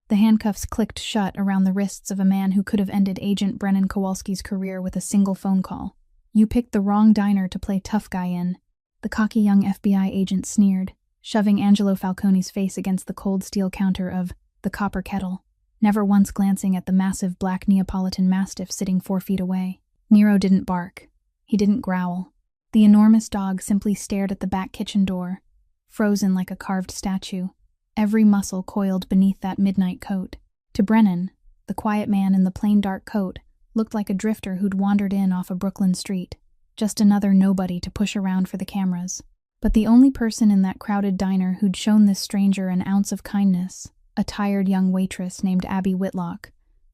The handcuffs clicked shut around the wrists of a man who could have ended Agent Brennan Kowalski's career with a single phone call. "You picked the wrong diner to play tough guy in," the cocky young FBI agent sneered, shoving Angelo Falcone's face against the cold steel counter of the Copper Kettle, never once glancing at the massive black Neapolitan Mastiff sitting 4 feet away. Nero didn't bark. He didn't growl. The enormous dog simply stared at the back kitchen door, frozen like a carved statue, every muscle coiled beneath that midnight coat. To Brennan, the quiet man in the plain dark coat looked like a drifter who'd wandered in off a Brooklyn street, just another nobody to push around for the cameras. But the only person in that crowded diner who'd shown this stranger an ounce of kindness, a tired young waitress named Abby Whitlock,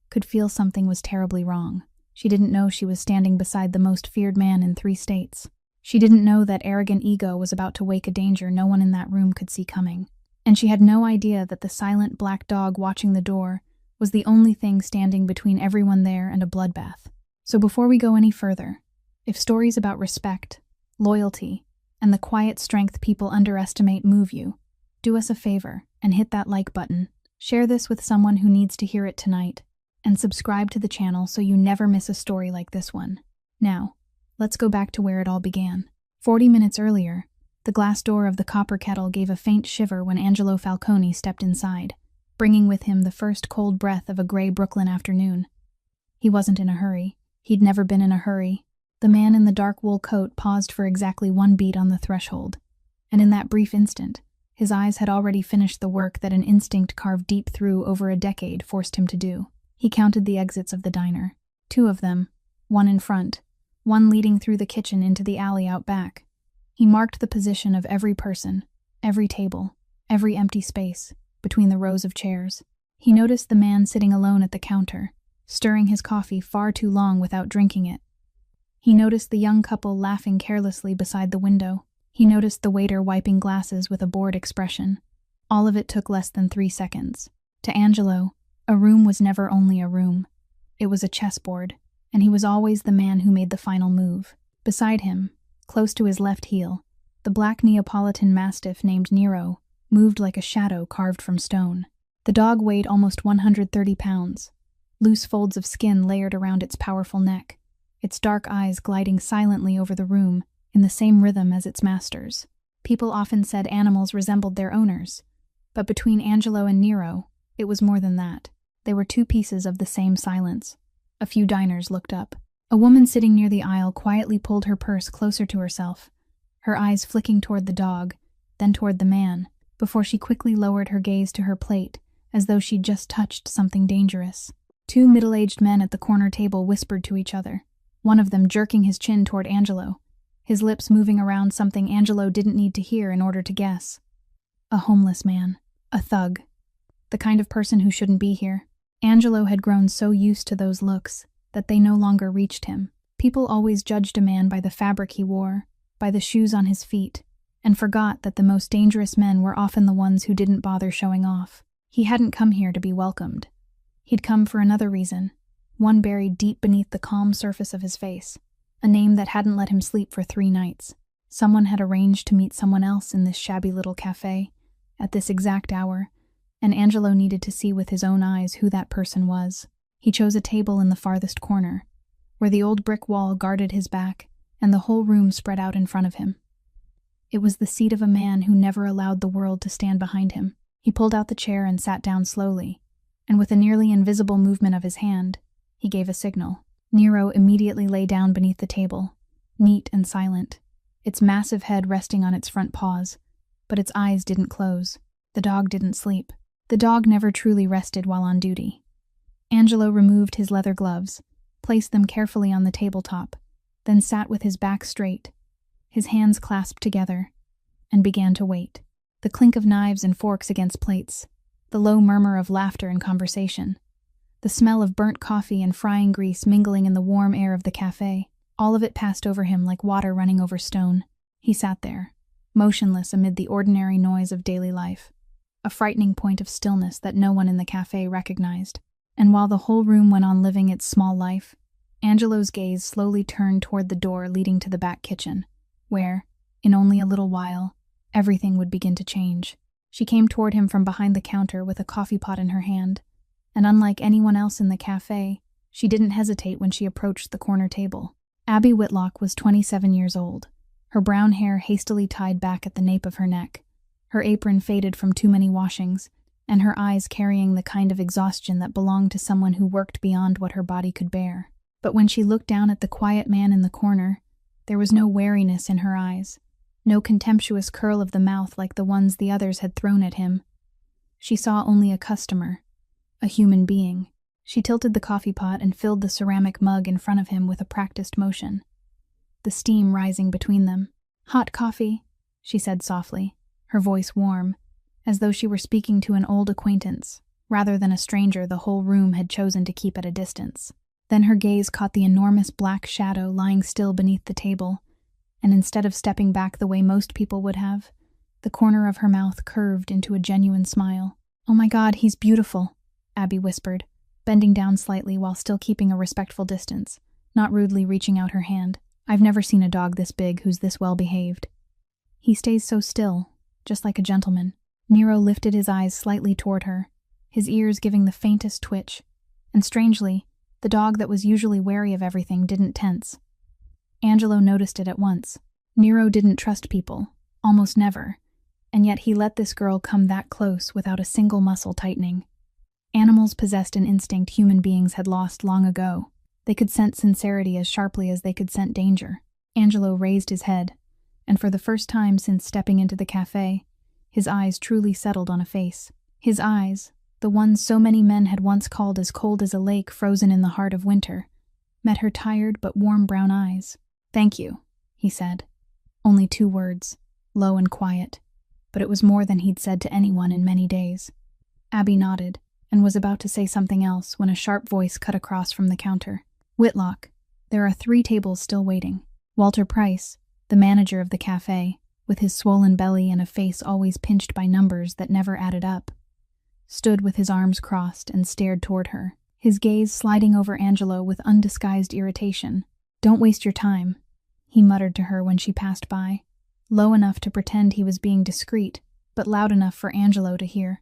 could feel something was terribly wrong. She didn't know she was standing beside the most feared man in 3 states. She didn't know that arrogant ego was about to wake a danger no one in that room could see coming. And she had no idea that the silent black dog watching the door was the only thing standing between everyone there and a bloodbath. So before we go any further, if stories about respect, loyalty, and the quiet strength people underestimate move you, do us a favor and hit that like button, share this with someone who needs to hear it tonight, and subscribe to the channel so you never miss a story like this one. Now, let's go back to where it all began. 40 minutes earlier, the glass door of the Copper Kettle gave a faint shiver when Angelo Falcone stepped inside, bringing with him the first cold breath of a gray Brooklyn afternoon. He wasn't in a hurry. He'd never been in a hurry. The man in the dark wool coat paused for exactly 1 beat on the threshold, and in that brief instant, his eyes had already finished the work that an instinct carved deep through over a decade forced him to do. He counted the exits of the diner. 2 of them, one in front, one leading through the kitchen into the alley out back. He marked the position of every person, every table, every empty space between the rows of chairs. He noticed the man sitting alone at the counter, stirring his coffee far too long without drinking it. He noticed the young couple laughing carelessly beside the window. He noticed the waiter wiping glasses with a bored expression. All of it took less than 3 seconds. To Angelo, a room was never only a room. It was a chessboard, and he was always the man who made the final move. Beside him, close to his left heel, the black Neapolitan Mastiff named Nero moved like a shadow carved from stone. The dog weighed almost 130 pounds, loose folds of skin layered around its powerful neck, its dark eyes gliding silently over the room in the same rhythm as its master's. People often said animals resembled their owners, but between Angelo and Nero, it was more than that. They were 2 pieces of the same silence. A few diners looked up. A woman sitting near the aisle quietly pulled her purse closer to herself, her eyes flicking toward the dog, then toward the man, before she quickly lowered her gaze to her plate, as though she'd just touched something dangerous. 2 middle-aged men at the corner table whispered to each other, one of them jerking his chin toward Angelo, his lips moving around something Angelo didn't need to hear in order to guess. A homeless man. A thug. The kind of person who shouldn't be here. Angelo had grown so used to those looks that they no longer reached him. People always judged a man by the fabric he wore, by the shoes on his feet, and forgot that the most dangerous men were often the ones who didn't bother showing off. He hadn't come here to be welcomed. He'd come for another reason, one buried deep beneath the calm surface of his face, a name that hadn't let him sleep for 3 nights. Someone had arranged to meet someone else in this shabby little cafe, at this exact hour, and Angelo needed to see with his own eyes who that person was. He chose a table in the farthest corner, where the old brick wall guarded his back and the whole room spread out in front of him. It was the seat of a man who never allowed the world to stand behind him. He pulled out the chair and sat down slowly, and with a nearly invisible movement of his hand, he gave a signal. Nero immediately lay down beneath the table, neat and silent, its massive head resting on its front paws, but its eyes didn't close. The dog didn't sleep. The dog never truly rested while on duty. Angelo removed his leather gloves, placed them carefully on the tabletop, then sat with his back straight, his hands clasped together, and began to wait. The clink of knives and forks against plates, the low murmur of laughter and conversation, the smell of burnt coffee and frying grease mingling in the warm air of the cafe, all of it passed over him like water running over stone. He sat there, motionless amid the ordinary noise of daily life, a frightening point of stillness that no one in the cafe recognized. And while the whole room went on living its small life, Angelo's gaze slowly turned toward the door leading to the back kitchen, where, in only a little while, everything would begin to change. She came toward him from behind the counter with a coffee pot in her hand, and unlike anyone else in the cafe, she didn't hesitate when she approached the corner table. Abby Whitlock was 27 years old, her brown hair hastily tied back at the nape of her neck, her apron faded from too many washings, and her eyes carrying the kind of exhaustion that belonged to someone who worked beyond what her body could bear. But when she looked down at the quiet man in the corner, there was no wariness in her eyes, no contemptuous curl of the mouth like the ones the others had thrown at him. She saw only a customer, a human being. She tilted the coffee pot and filled the ceramic mug in front of him with a practiced motion, the steam rising between them. "Hot coffee," she said softly, her voice warm, as though she were speaking to an old acquaintance, rather than a stranger the whole room had chosen to keep at a distance. Then her gaze caught the enormous black shadow lying still beneath the table, and instead of stepping back the way most people would have, the corner of her mouth curved into a genuine smile. "Oh my God, he's beautiful," Abby whispered, bending down slightly while still keeping a respectful distance, not rudely reaching out her hand. "I've never seen a dog this big who's this well behaved. He stays so still, just like a gentleman." Nero lifted his eyes slightly toward her, his ears giving the faintest twitch, and strangely, the dog that was usually wary of everything didn't tense. Angelo noticed it at once. Nero didn't trust people, almost never, and yet he let this girl come that close without a single muscle tightening. Animals possessed an instinct human beings had lost long ago. They could scent sincerity as sharply as they could scent danger. Angelo raised his head, and for the first time since stepping into the cafe, his eyes truly settled on a face. His eyes, the ones so many men had once called as cold as a lake frozen in the heart of winter, met her tired but warm brown eyes. "Thank you," he said. Only 2 words, low and quiet, but it was more than he'd said to anyone in many days. Abby nodded, and was about to say something else when a sharp voice cut across from the counter. "Whitlock, there are 3 tables still waiting." Walter Price, the manager of the cafe, with his swollen belly and a face always pinched by numbers that never added up, stood with his arms crossed and stared toward her, his gaze sliding over Angelo with undisguised irritation. "Don't waste your time," he muttered to her when she passed by, low enough to pretend he was being discreet, but loud enough for Angelo to hear.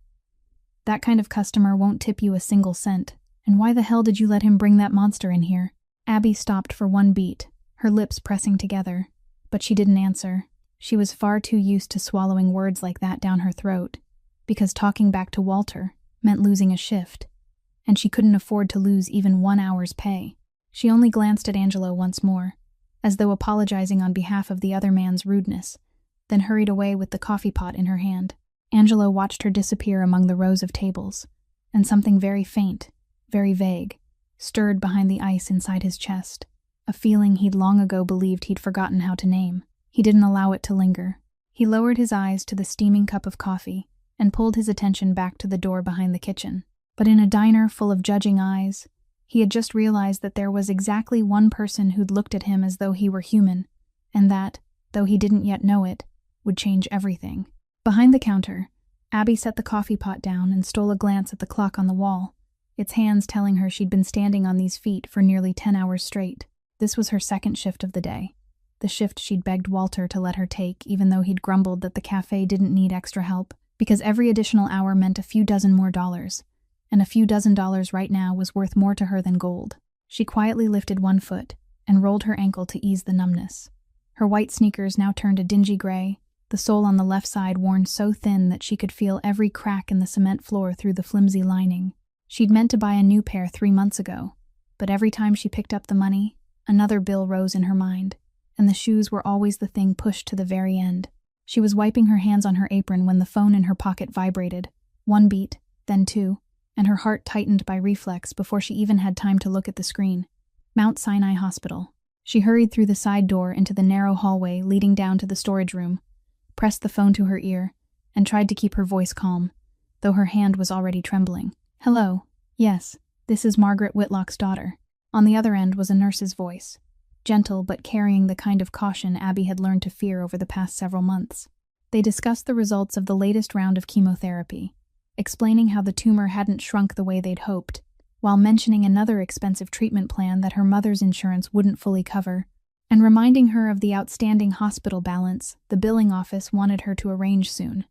"That kind of customer won't tip you a single cent, and why the hell did you let him bring that monster in here?" Abby stopped for one beat, her lips pressing together, but she didn't answer. She was far too used to swallowing words like that down her throat, because talking back to Walter meant losing a shift, and she couldn't afford to lose even 1 hour's pay. She only glanced at Angelo once more, as though apologizing on behalf of the other man's rudeness, then hurried away with the coffee pot in her hand. Angelo watched her disappear among the rows of tables, and something very faint, very vague, stirred behind the ice inside his chest, a feeling he'd long ago believed he'd forgotten how to name. He didn't allow it to linger. He lowered his eyes to the steaming cup of coffee and pulled his attention back to the door behind the kitchen. But in a diner full of judging eyes, he had just realized that there was exactly one person who'd looked at him as though he were human, and that, though he didn't yet know it, would change everything. Behind the counter, Abby set the coffee pot down and stole a glance at the clock on the wall, its hands telling her she'd been standing on these feet for nearly 10 hours straight. This was her second shift of the day, the shift she'd begged Walter to let her take, even though he'd grumbled that the cafe didn't need extra help, because every additional hour meant a few dozen more dollars, and a few dozen dollars right now was worth more to her than gold. She quietly lifted one foot and rolled her ankle to ease the numbness. Her white sneakers now turned a dingy gray, the sole on the left side worn so thin that she could feel every crack in the cement floor through the flimsy lining. She'd meant to buy a new pair 3 months ago, but every time she picked up the money, another bill rose in her mind, and the shoes were always the thing pushed to the very end. She was wiping her hands on her apron when the phone in her pocket vibrated, 1 beat, then 2, and her heart tightened by reflex before she even had time to look at the screen. Mount Sinai Hospital. She hurried through the side door into the narrow hallway leading down to the storage room, pressed the phone to her ear, and tried to keep her voice calm, though her hand was already trembling. "Hello. Yes, this is Margaret Whitlock's daughter." On the other end was a nurse's voice, gentle but carrying the kind of caution Abby had learned to fear over the past several months. They discussed the results of the latest round of chemotherapy, explaining how the tumor hadn't shrunk the way they'd hoped, while mentioning another expensive treatment plan that her mother's insurance wouldn't fully cover, and reminding her of the outstanding hospital balance the billing office wanted her to arrange soon.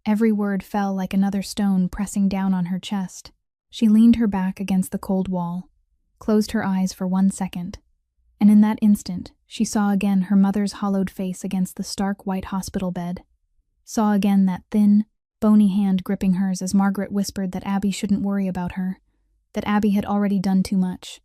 Every word fell like another stone pressing down on her chest. She leaned her back against the cold wall, closed her eyes for 1 second, and in that instant, she saw again her mother's hollowed face against the stark white hospital bed. Saw again that thin, bony hand gripping hers as Margaret whispered that Abby shouldn't worry about her, that Abby had already done too much.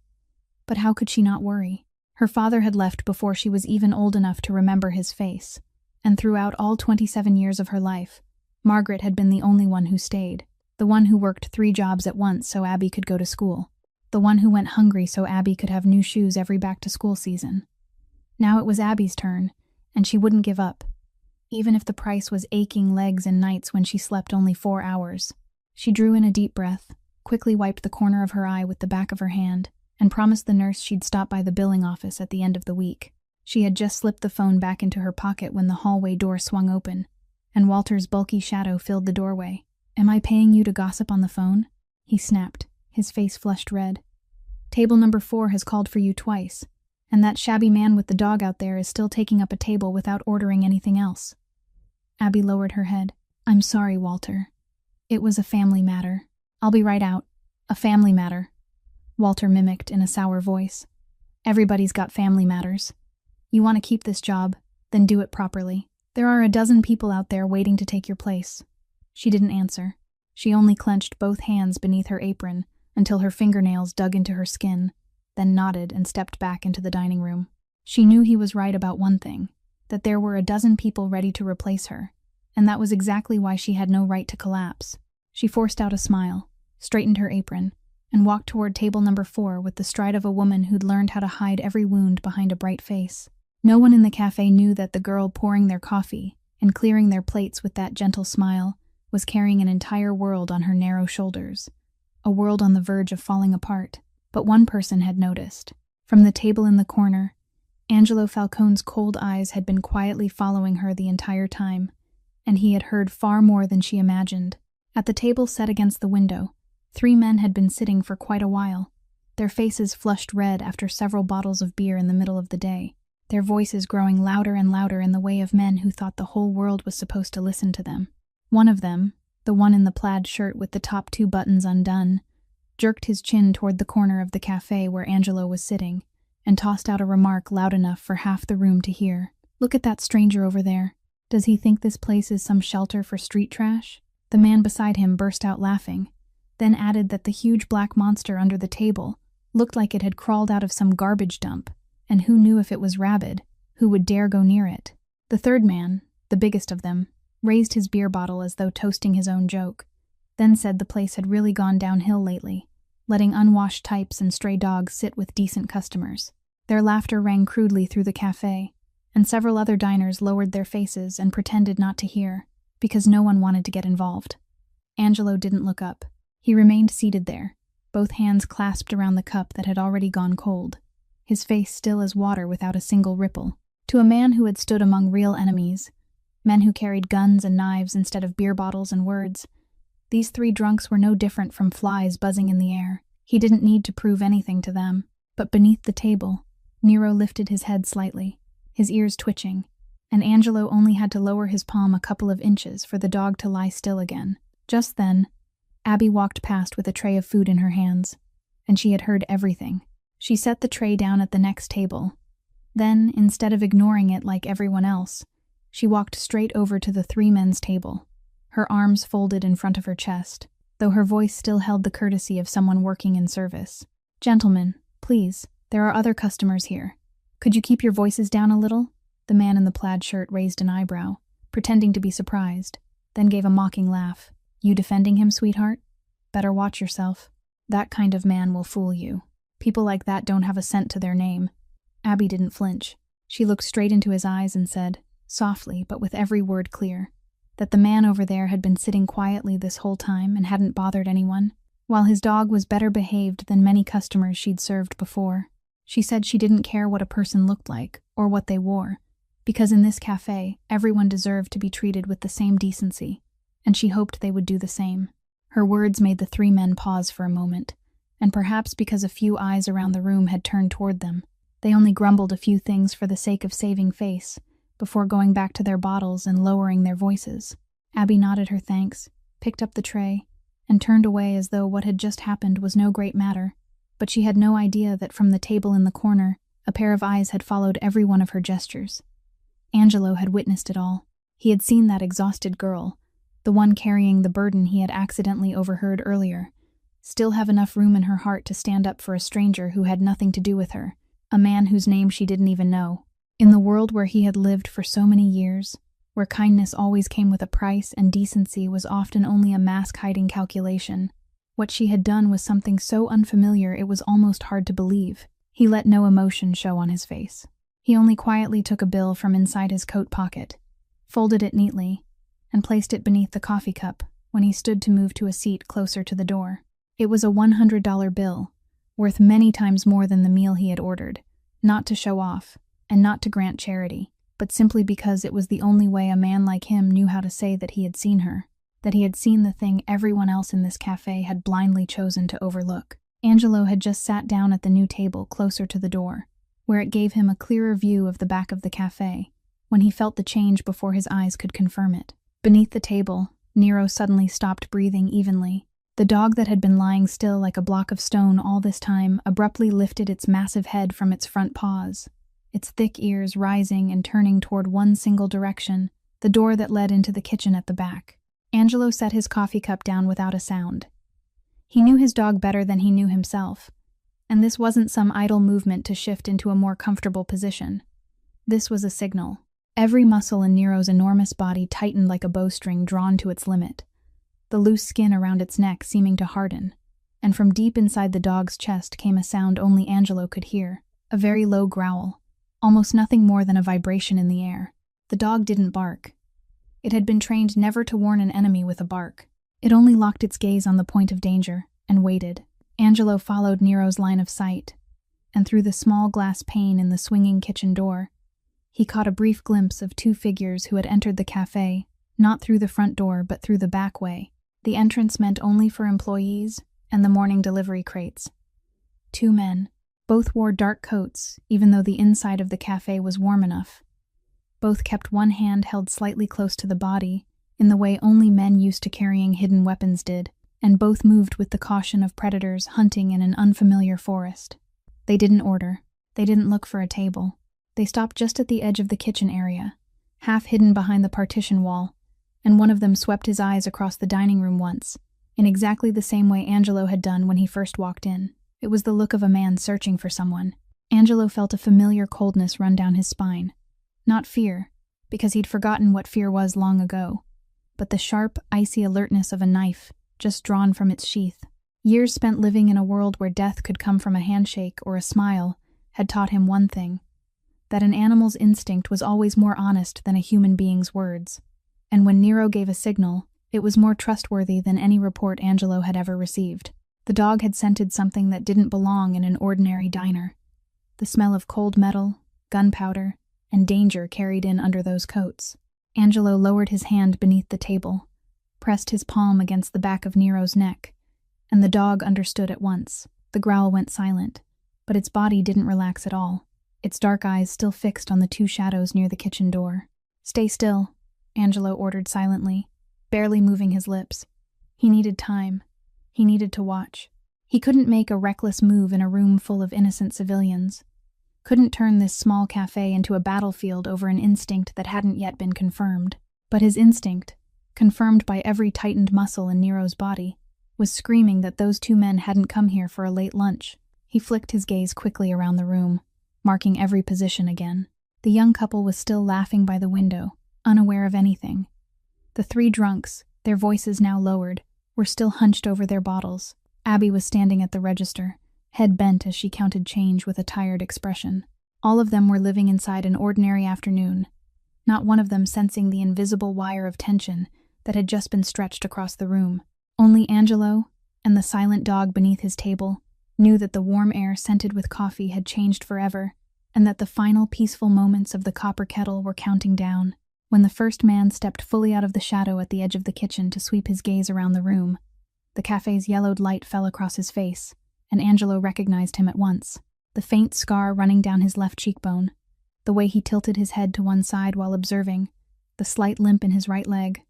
But how could she not worry? Her father had left before she was even old enough to remember his face, and throughout all 27 years of her life, Margaret had been the only one who stayed, the one who worked 3 jobs at once so Abby could go to school, the one who went hungry so Abby could have new shoes every back-to-school season. Now it was Abby's turn, and she wouldn't give up, even if the price was aching legs and nights when she slept only 4 hours. She drew in a deep breath, quickly wiped the corner of her eye with the back of her hand, and promised the nurse she'd stop by the billing office at the end of the week. She had just slipped the phone back into her pocket when the hallway door swung open, and Walter's bulky shadow filled the doorway. "Am I paying you to gossip on the phone?" he snapped, his face flushed red. "Table number 4 has called for you twice, and that shabby man with the dog out there is still taking up a table without ordering anything else." Abby lowered her head. "I'm sorry, Walter. It was a family matter. I'll be right out. A family matter," Walter mimicked in a sour voice. "Everybody's got family matters. You want to keep this job, then do it properly. There are a dozen people out there waiting to take your place." She didn't answer. She only clenched both hands beneath her apron until her fingernails dug into her skin, then nodded and stepped back into the dining room. She knew he was right about one thing, that there were a dozen people ready to replace her, and that was exactly why she had no right to collapse. She forced out a smile, straightened her apron, and walked toward table number 4 with the stride of a woman who'd learned how to hide every wound behind a bright face. No one in the cafe knew that the girl pouring their coffee and clearing their plates with that gentle smile was carrying an entire world on her narrow shoulders, a world on the verge of falling apart. But one person had noticed. From the table in the corner, Angelo Falcone's cold eyes had been quietly following her the entire time, and he had heard far more than she imagined. At the table set against the window, 3 men had been sitting for quite a while, their faces flushed red after several bottles of beer in the middle of the day, their voices growing louder and louder in the way of men who thought the whole world was supposed to listen to them. One of them, the one in the plaid shirt with the top 2 buttons undone, jerked his chin toward the corner of the cafe where Angelo was sitting, and tossed out a remark loud enough for half the room to hear. "Look at that stranger over there. Does he think this place is some shelter for street trash?" The man beside him burst out laughing, then added that the huge black monster under the table looked like it had crawled out of some garbage dump, and who knew if it was rabid, who would dare go near it. The third man, the biggest of them, raised his beer bottle as though toasting his own joke, then said the place had really gone downhill lately, letting unwashed types and stray dogs sit with decent customers. Their laughter rang crudely through the cafe, and several other diners lowered their faces and pretended not to hear, because no one wanted to get involved. Angelo didn't look up. He remained seated there, both hands clasped around the cup that had already gone cold, his face still as water without a single ripple. To a man who had stood among real enemies, men who carried guns and knives instead of beer bottles and words, these 3 drunks were no different from flies buzzing in the air. He didn't need to prove anything to them. But beneath the table, Nero lifted his head slightly, his ears twitching, and Angelo only had to lower his palm a couple of inches for the dog to lie still again. Just then, Abby walked past with a tray of food in her hands, and she had heard everything. She set the tray down at the next table. Then, instead of ignoring it like everyone else, she walked straight over to the 3 men's table, her arms folded in front of her chest, though her voice still held the courtesy of someone working in service. "Gentlemen, please, there are other customers here. Could you keep your voices down a little?" The man in the plaid shirt raised an eyebrow, pretending to be surprised, then gave a mocking laugh. "You defending him, sweetheart? Better watch yourself. That kind of man will fool you. People like that don't have a cent to their name." Abby didn't flinch. She looked straight into his eyes and said, softly but with every word clear, that the man over there had been sitting quietly this whole time and hadn't bothered anyone, while his dog was better behaved than many customers she'd served before. She said she didn't care what a person looked like or what they wore, because in this cafe, everyone deserved to be treated with the same decency, and she hoped they would do the same. Her words made the 3 men pause for a moment, and perhaps because a few eyes around the room had turned toward them, they only grumbled a few things for the sake of saving face, before going back to their bottles and lowering their voices. Abby nodded her thanks, picked up the tray, and turned away as though what had just happened was no great matter. But she had no idea that from the table in the corner, a pair of eyes had followed every one of her gestures. Angelo had witnessed it all. He had seen that exhausted girl, the one carrying the burden he had accidentally overheard earlier, still have enough room in her heart to stand up for a stranger who had nothing to do with her, a man whose name she didn't even know. In the world where he had lived for so many years, where kindness always came with a price and decency was often only a mask-hiding calculation, what she had done was something so unfamiliar it was almost hard to believe. He let no emotion show on his face. He only quietly took a bill from inside his coat pocket, folded it neatly, and placed it beneath the coffee cup when he stood to move to a seat closer to the door. It was a $100 bill, worth many times more than the meal he had ordered, not to show off, and not to grant charity, but simply because it was the only way a man like him knew how to say that he had seen her, that he had seen the thing everyone else in this cafe had blindly chosen to overlook. Angelo had just sat down at the new table closer to the door, where it gave him a clearer view of the back of the cafe, when he felt the change before his eyes could confirm it. Beneath the table, Nero suddenly stopped breathing evenly. The dog that had been lying still like a block of stone all this time abruptly lifted its massive head from its front paws, its thick ears rising and turning toward one single direction, the door that led into the kitchen at the back. Angelo set his coffee cup down without a sound. He knew his dog better than he knew himself, and this wasn't some idle movement to shift into a more comfortable position. This was a signal. Every muscle in Nero's enormous body tightened like a bowstring drawn to its limit, the loose skin around its neck seeming to harden, and from deep inside the dog's chest came a sound only Angelo could hear, a very low growl, almost nothing more than a vibration in the air. The dog didn't bark. It had been trained never to warn an enemy with a bark. It only locked its gaze on the point of danger, and waited. Angelo followed Nero's line of sight, and through the small glass pane in the swinging kitchen door, he caught a brief glimpse of two figures who had entered the cafe, not through the front door but through the back way. The entrance meant only for employees and the morning delivery crates. Two men. Both wore dark coats, even though the inside of the cafe was warm enough. Both kept one hand held slightly close to the body, in the way only men used to carrying hidden weapons did, and both moved with the caution of predators hunting in an unfamiliar forest. They didn't order. They didn't look for a table. They stopped just at the edge of the kitchen area, half hidden behind the partition wall, and one of them swept his eyes across the dining room once, in exactly the same way Angelo had done when he first walked in. It was the look of a man searching for someone. Angelo felt a familiar coldness run down his spine. Not fear, because he'd forgotten what fear was long ago, but the sharp, icy alertness of a knife just drawn from its sheath. Years spent living in a world where death could come from a handshake or a smile had taught him one thing, that an animal's instinct was always more honest than a human being's words. And when Nero gave a signal, it was more trustworthy than any report Angelo had ever received. The dog had scented something that didn't belong in an ordinary diner. The smell of cold metal, gunpowder, and danger carried in under those coats. Angelo lowered his hand beneath the table, pressed his palm against the back of Nero's neck, and the dog understood at once. The growl went silent, but its body didn't relax at all, its dark eyes still fixed on the two shadows near the kitchen door. "Stay still," Angelo ordered silently, barely moving his lips. He needed time. He needed to watch. He couldn't make a reckless move in a room full of innocent civilians. Couldn't turn this small cafe into a battlefield over an instinct that hadn't yet been confirmed. But his instinct, confirmed by every tightened muscle in Nero's body, was screaming that those two men hadn't come here for a late lunch. He flicked his gaze quickly around the room, marking every position again. The young couple was still laughing by the window, unaware of anything. The three drunks, their voices now lowered, were still hunched over their bottles. Abby was standing at the register, head bent as she counted change with a tired expression. All of them were living inside an ordinary afternoon, not one of them sensing the invisible wire of tension that had just been stretched across the room. Only Angelo, and the silent dog beneath his table, knew that the warm air scented with coffee had changed forever, and that the final peaceful moments of the copper kettle were counting down. When the first man stepped fully out of the shadow at the edge of the kitchen to sweep his gaze around the room, the cafe's yellowed light fell across his face, and Angelo recognized him at once. The faint scar running down his left cheekbone, the way he tilted his head to one side while observing, the slight limp in his right leg,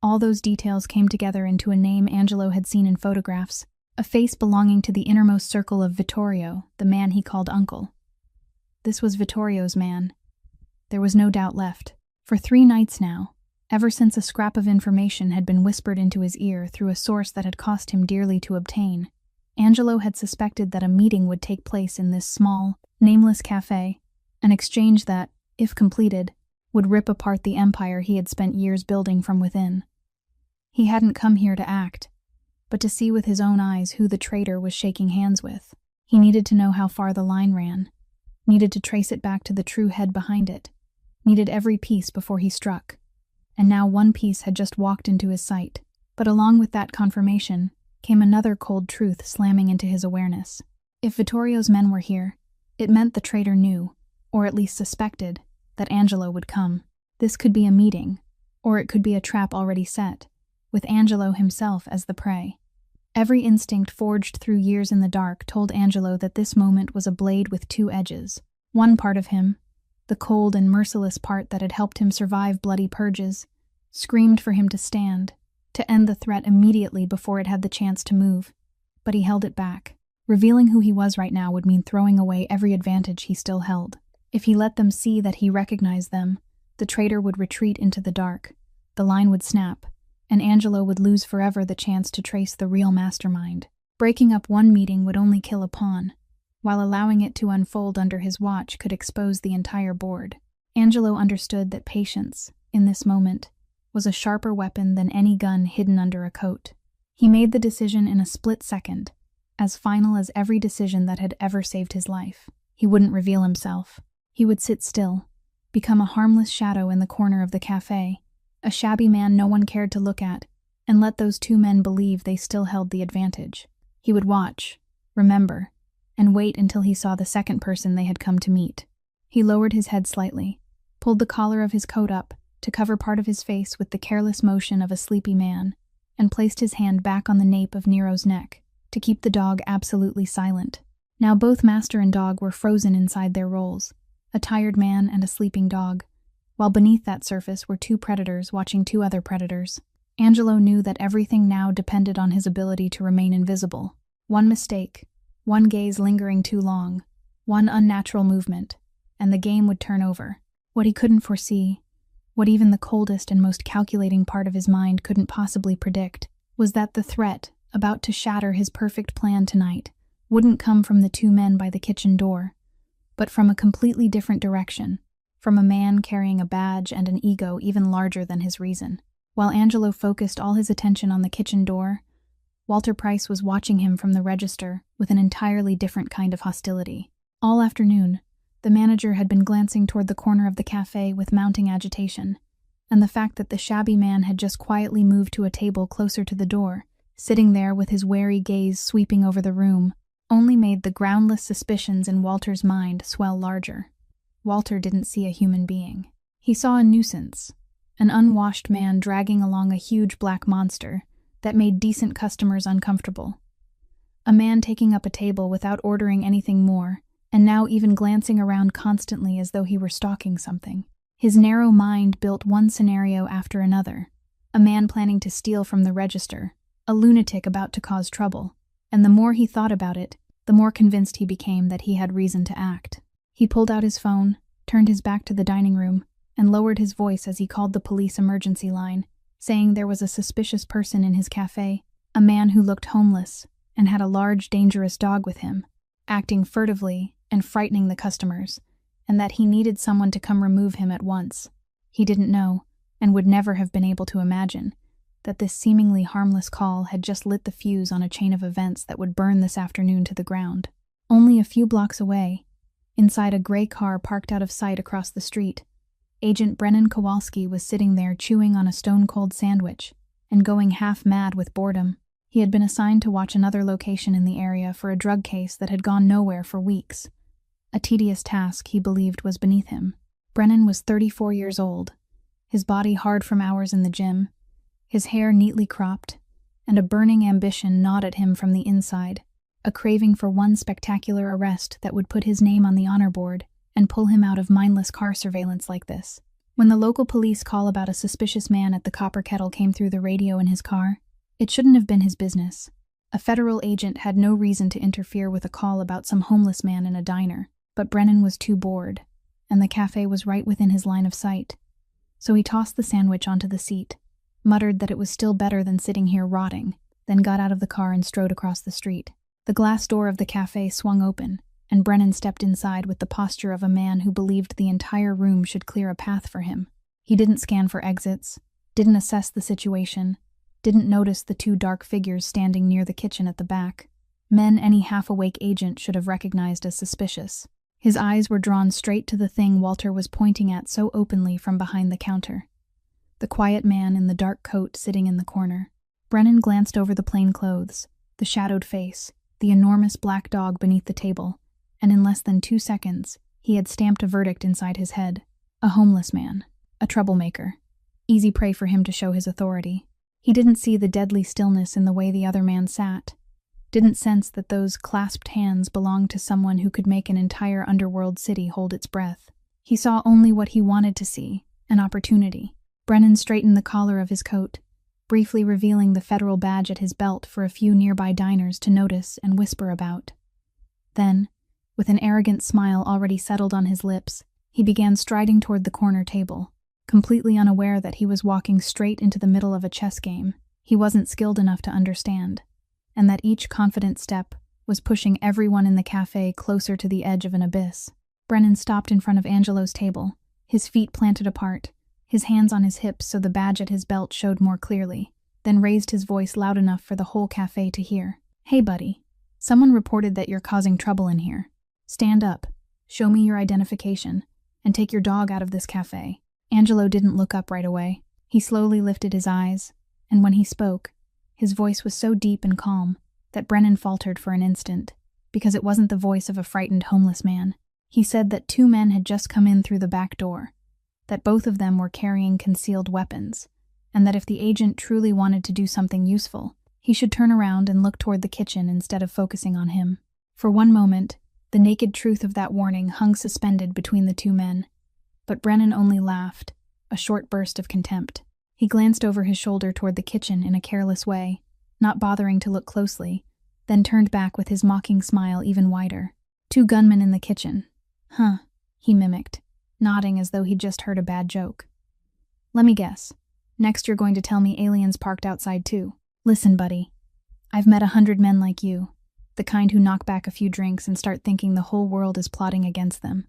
All those details came together into a name Angelo had seen in photographs, a face belonging to the innermost circle of Vittorio, the man he called uncle. This was Vittorio's man. There was no doubt left. For 3 nights now, ever since a scrap of information had been whispered into his ear through a source that had cost him dearly to obtain, Angelo had suspected that a meeting would take place in this small, nameless cafe, an exchange that, if completed, would rip apart the empire he had spent years building from within. He hadn't come here to act, but to see with his own eyes who the traitor was shaking hands with. He needed to know how far the line ran, needed to trace it back to the true head behind it, needed every piece before he struck. And now one piece had just walked into his sight. But along with that confirmation came another cold truth slamming into his awareness. If Vittorio's men were here, it meant the traitor knew, or at least suspected, that Angelo would come. This could be a meeting, or it could be a trap already set, with Angelo himself as the prey. Every instinct forged through years in the dark told Angelo that this moment was a blade with 2 edges. One part of him, the cold and merciless part that had helped him survive bloody purges, screamed for him to stand, to end the threat immediately before it had the chance to move. But he held it back. Revealing who he was right now would mean throwing away every advantage he still held. If he let them see that he recognized them, the traitor would retreat into the dark, the line would snap, and Angelo would lose forever the chance to trace the real mastermind. Breaking up one meeting would only kill a pawn, while allowing it to unfold under his watch could expose the entire board. Angelo understood that patience, in this moment, was a sharper weapon than any gun hidden under a coat. He made the decision in a split second, as final as every decision that had ever saved his life. He wouldn't reveal himself. He would sit still, become a harmless shadow in the corner of the cafe, a shabby man no one cared to look at, and let those 2 men believe they still held the advantage. He would watch, remember, and wait until he saw the second person they had come to meet. He lowered his head slightly, pulled the collar of his coat up to cover part of his face with the careless motion of a sleepy man, and placed his hand back on the nape of Nero's neck to keep the dog absolutely silent. Now both master and dog were frozen inside their roles, a tired man and a sleeping dog, while beneath that surface were 2 predators watching 2 other predators. Angelo knew that everything now depended on his ability to remain invisible. One mistake, one gaze lingering too long, one unnatural movement, and the game would turn over. What he couldn't foresee, what even the coldest and most calculating part of his mind couldn't possibly predict, was that the threat, about to shatter his perfect plan tonight, wouldn't come from the 2 men by the kitchen door, but from a completely different direction, from a man carrying a badge and an ego even larger than his reason. While Angelo focused all his attention on the kitchen door, Walter Price was watching him from the register with an entirely different kind of hostility. All afternoon, the manager had been glancing toward the corner of the cafe with mounting agitation, and the fact that the shabby man had just quietly moved to a table closer to the door, sitting there with his wary gaze sweeping over the room, only made the groundless suspicions in Walter's mind swell larger. Walter didn't see a human being. He saw a nuisance, an unwashed man dragging along a huge black monster that made decent customers uncomfortable. A man taking up a table without ordering anything more, and now even glancing around constantly as though he were stalking something. His narrow mind built one scenario after another. A man planning to steal from the register, a lunatic about to cause trouble, and the more he thought about it, the more convinced he became that he had reason to act. He pulled out his phone, turned his back to the dining room, and lowered his voice as he called the police emergency line, saying there was a suspicious person in his cafe, a man who looked homeless and had a large, dangerous dog with him, acting furtively and frightening the customers, and that he needed someone to come remove him at once. He didn't know, and would never have been able to imagine, that this seemingly harmless call had just lit the fuse on a chain of events that would burn this afternoon to the ground. Only a few blocks away, inside a gray car parked out of sight across the street, Agent Brennan Kowalski was sitting there chewing on a stone-cold sandwich and going half mad with boredom. He had been assigned to watch another location in the area for a drug case that had gone nowhere for weeks. A tedious task he believed was beneath him. Brennan was 34 years old, his body hard from hours in the gym, his hair neatly cropped, and a burning ambition gnawed at him from the inside, a craving for one spectacular arrest that would put his name on the honor board and pull him out of mindless car surveillance like this. When the local police call about a suspicious man at the Copper Kettle came through the radio in his car, it shouldn't have been his business. A federal agent had no reason to interfere with a call about some homeless man in a diner, but Brennan was too bored, and the cafe was right within his line of sight. So he tossed the sandwich onto the seat, muttered that it was still better than sitting here rotting, then got out of the car and strode across the street. The glass door of the cafe swung open, and Brennan stepped inside with the posture of a man who believed the entire room should clear a path for him. He didn't scan for exits, didn't assess the situation, didn't notice the two dark figures standing near the kitchen at the back, men any half-awake agent should have recognized as suspicious. His eyes were drawn straight to the thing Walter was pointing at so openly from behind the counter. The quiet man in the dark coat sitting in the corner. Brennan glanced over the plain clothes, the shadowed face, the enormous black dog beneath the table, and in less than 2 seconds, he had stamped a verdict inside his head. A homeless man. A troublemaker. Easy prey for him to show his authority. He didn't see the deadly stillness in the way the other man sat. Didn't sense that those clasped hands belonged to someone who could make an entire underworld city hold its breath. He saw only what he wanted to see, an opportunity. Brennan straightened the collar of his coat, briefly revealing the federal badge at his belt for a few nearby diners to notice and whisper about. Then, with an arrogant smile already settled on his lips, he began striding toward the corner table, completely unaware that he was walking straight into the middle of a chess game he wasn't skilled enough to understand, and that each confident step was pushing everyone in the cafe closer to the edge of an abyss. Brennan stopped in front of Angelo's table, his feet planted apart, his hands on his hips so the badge at his belt showed more clearly, then raised his voice loud enough for the whole cafe to hear. "Hey, buddy. Someone reported that you're causing trouble in here. Stand up, show me your identification, and take your dog out of this cafe." Angelo didn't look up right away. He slowly lifted his eyes, and when he spoke, his voice was so deep and calm that Brennan faltered for an instant, because it wasn't the voice of a frightened homeless man. He said that 2 men had just come in through the back door, that both of them were carrying concealed weapons, and that if the agent truly wanted to do something useful, he should turn around and look toward the kitchen instead of focusing on him. For one moment, the naked truth of that warning hung suspended between the 2 men, but Brennan only laughed, a short burst of contempt. He glanced over his shoulder toward the kitchen in a careless way, not bothering to look closely, then turned back with his mocking smile even wider. 2 gunmen in the kitchen. Huh, he mimicked, nodding as though he'd just heard a bad joke. Let me guess. Next you're going to tell me aliens parked outside too. Listen, buddy. I've met 100 men like you, the kind who knock back a few drinks and start thinking the whole world is plotting against them.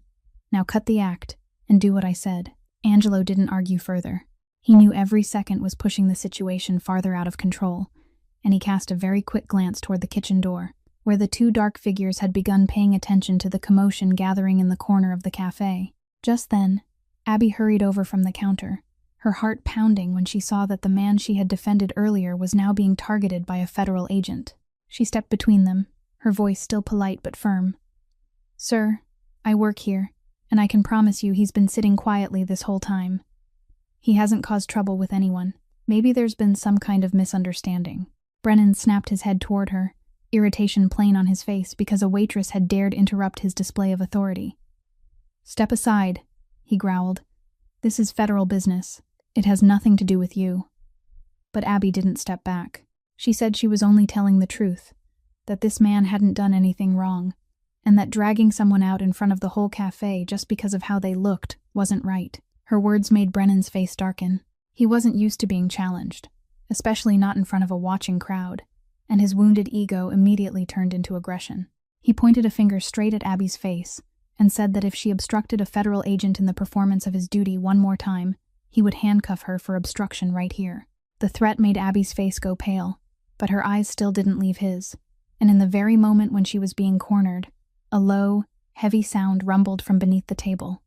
Now cut the act, and do what I said. Angelo didn't argue further. He knew every second was pushing the situation farther out of control, and he cast a very quick glance toward the kitchen door, where the 2 dark figures had begun paying attention to the commotion gathering in the corner of the cafe. Just then, Abby hurried over from the counter, her heart pounding when she saw that the man she had defended earlier was now being targeted by a federal agent. She stepped between them, her voice still polite but firm. "Sir, I work here, and I can promise you he's been sitting quietly this whole time. He hasn't caused trouble with anyone. Maybe there's been some kind of misunderstanding." Brennan snapped his head toward her, irritation plain on his face because a waitress had dared interrupt his display of authority. "Step aside," he growled. "This is federal business. It has nothing to do with you." But Abby didn't step back. She said she was only telling the truth, that this man hadn't done anything wrong, and that dragging someone out in front of the whole cafe just because of how they looked wasn't right. Her words made Brennan's face darken. He wasn't used to being challenged, especially not in front of a watching crowd, and his wounded ego immediately turned into aggression. He pointed a finger straight at Abby's face and said that if she obstructed a federal agent in the performance of his duty one more time, he would handcuff her for obstruction right here. The threat made Abby's face go pale, but her eyes still didn't leave his, and in the very moment when she was being cornered, a low, heavy sound rumbled from beneath the table.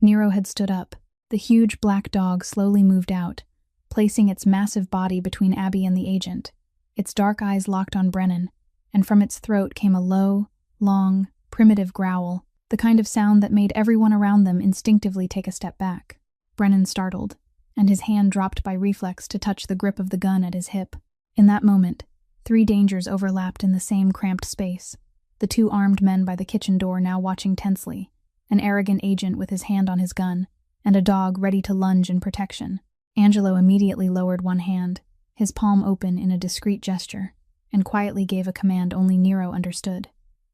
Nero had stood up. The huge black dog slowly moved out, placing its massive body between Abby and the agent. Its dark eyes locked on Brennan, and from its throat came a low, long, primitive growl, the kind of sound that made everyone around them instinctively take a step back. Brennan startled, and his hand dropped by reflex to touch the grip of the gun at his hip. In that moment, 3 dangers overlapped in the same cramped space. The 2 armed men by the kitchen door now watching tensely, an arrogant agent with his hand on his gun, and a dog ready to lunge in protection. Angelo immediately lowered one hand, his palm open in a discreet gesture, and quietly gave a command only Nero understood.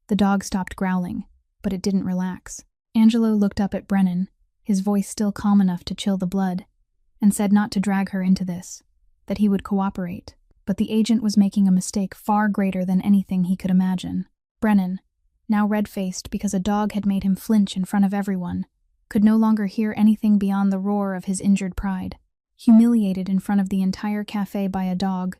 The dog stopped growling, but it didn't relax. Angelo looked up at Brennan, his voice still calm enough to chill the blood, and said not to drag her into this, that he would cooperate. But the agent was making a mistake far greater than anything he could imagine. Brennan, now red-faced because a dog had made him flinch in front of everyone, could no longer hear anything beyond the roar of his injured pride. Humiliated in front of the entire cafe by a dog,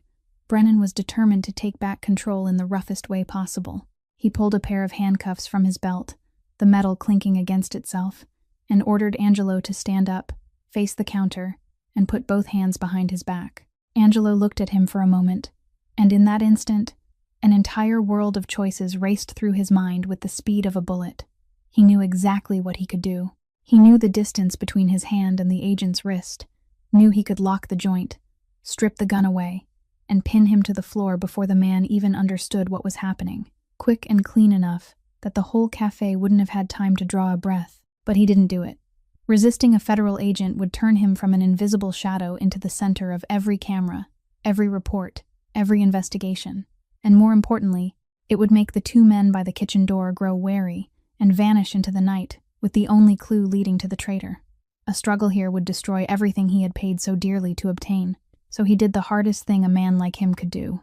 Brennan was determined to take back control in the roughest way possible. He pulled a pair of handcuffs from his belt, the metal clinking against itself, and ordered Angelo to stand up, face the counter, and put both hands behind his back. Angelo looked at him for a moment, and in that instant, an entire world of choices raced through his mind with the speed of a bullet. He knew exactly what he could do. He knew the distance between his hand and the agent's wrist, knew he could lock the joint, strip the gun away, and pin him to the floor before the man even understood what was happening. Quick and clean enough that the whole cafe wouldn't have had time to draw a breath, but he didn't do it. Resisting a federal agent would turn him from an invisible shadow into the center of every camera, every report, every investigation. And more importantly, it would make the two men by the kitchen door grow wary and vanish into the night with the only clue leading to the traitor. A struggle here would destroy everything he had paid so dearly to obtain, so he did the hardest thing a man like him could do.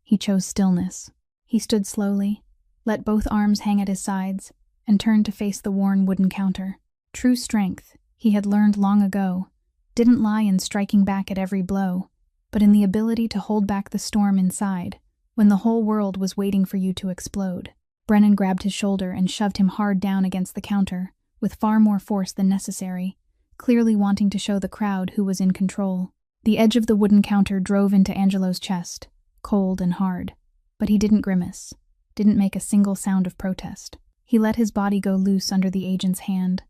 He chose stillness. He stood slowly, let both arms hang at his sides, and turned to face the worn wooden counter. True strength, he had learned long ago, didn't lie in striking back at every blow, but in the ability to hold back the storm inside, when the whole world was waiting for you to explode. Brennan grabbed his shoulder and shoved him hard down against the counter, with far more force than necessary, clearly wanting to show the crowd who was in control. The edge of the wooden counter drove into Angelo's chest, cold and hard, but he didn't grimace, didn't make a single sound of protest. He let his body go loose under the agent's hand,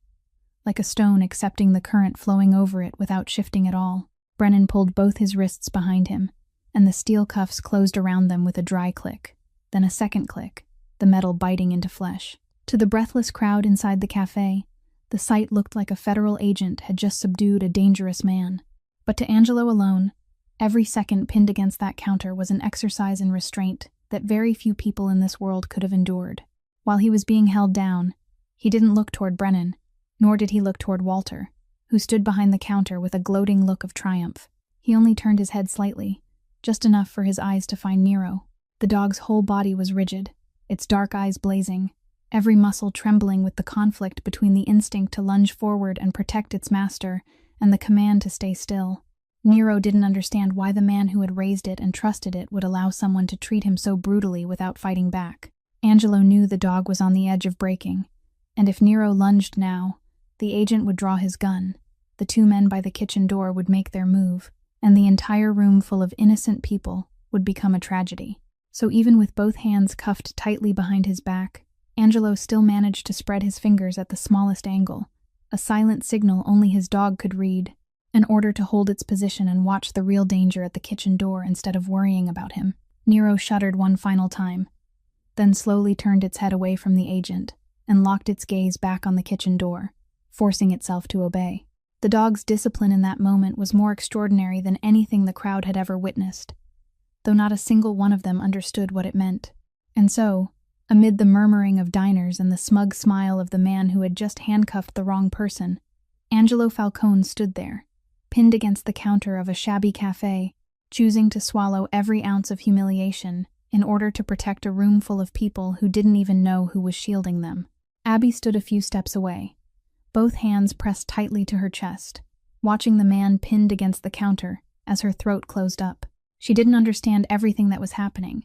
like a stone accepting the current flowing over it without shifting at all. Brennan pulled both his wrists behind him, and the steel cuffs closed around them with a dry click, then a second click, the metal biting into flesh. To the breathless crowd inside the cafe, the sight looked like a federal agent had just subdued a dangerous man. But to Angelo alone, every second pinned against that counter was an exercise in restraint that very few people in this world could have endured. While he was being held down, he didn't look toward Brennan, nor did he look toward Walter, who stood behind the counter with a gloating look of triumph. He only turned his head slightly, just enough for his eyes to find Nero. The dog's whole body was rigid, its dark eyes blazing, every muscle trembling with the conflict between the instinct to lunge forward and protect its master and the command to stay still. Nero didn't understand why the man who had raised it and trusted it would allow someone to treat him so brutally without fighting back. Angelo knew the dog was on the edge of breaking, and if Nero lunged now, the agent would draw his gun, the two men by the kitchen door would make their move, and the entire room full of innocent people would become a tragedy. So even with both hands cuffed tightly behind his back, Angelo still managed to spread his fingers at the smallest angle, a silent signal only his dog could read, an order to hold its position and watch the real danger at the kitchen door instead of worrying about him. Nero shuddered one final time, then slowly turned its head away from the agent and locked its gaze back on the kitchen door, forcing itself to obey. The dog's discipline in that moment was more extraordinary than anything the crowd had ever witnessed, though not a single one of them understood what it meant. And so, amid the murmuring of diners and the smug smile of the man who had just handcuffed the wrong person, Angelo Falcone stood there, pinned against the counter of a shabby cafe, choosing to swallow every ounce of humiliation in order to protect a room full of people who didn't even know who was shielding them. Abby stood a few steps away, both hands pressed tightly to her chest, watching the man pinned against the counter as her throat closed up. She didn't understand everything that was happening,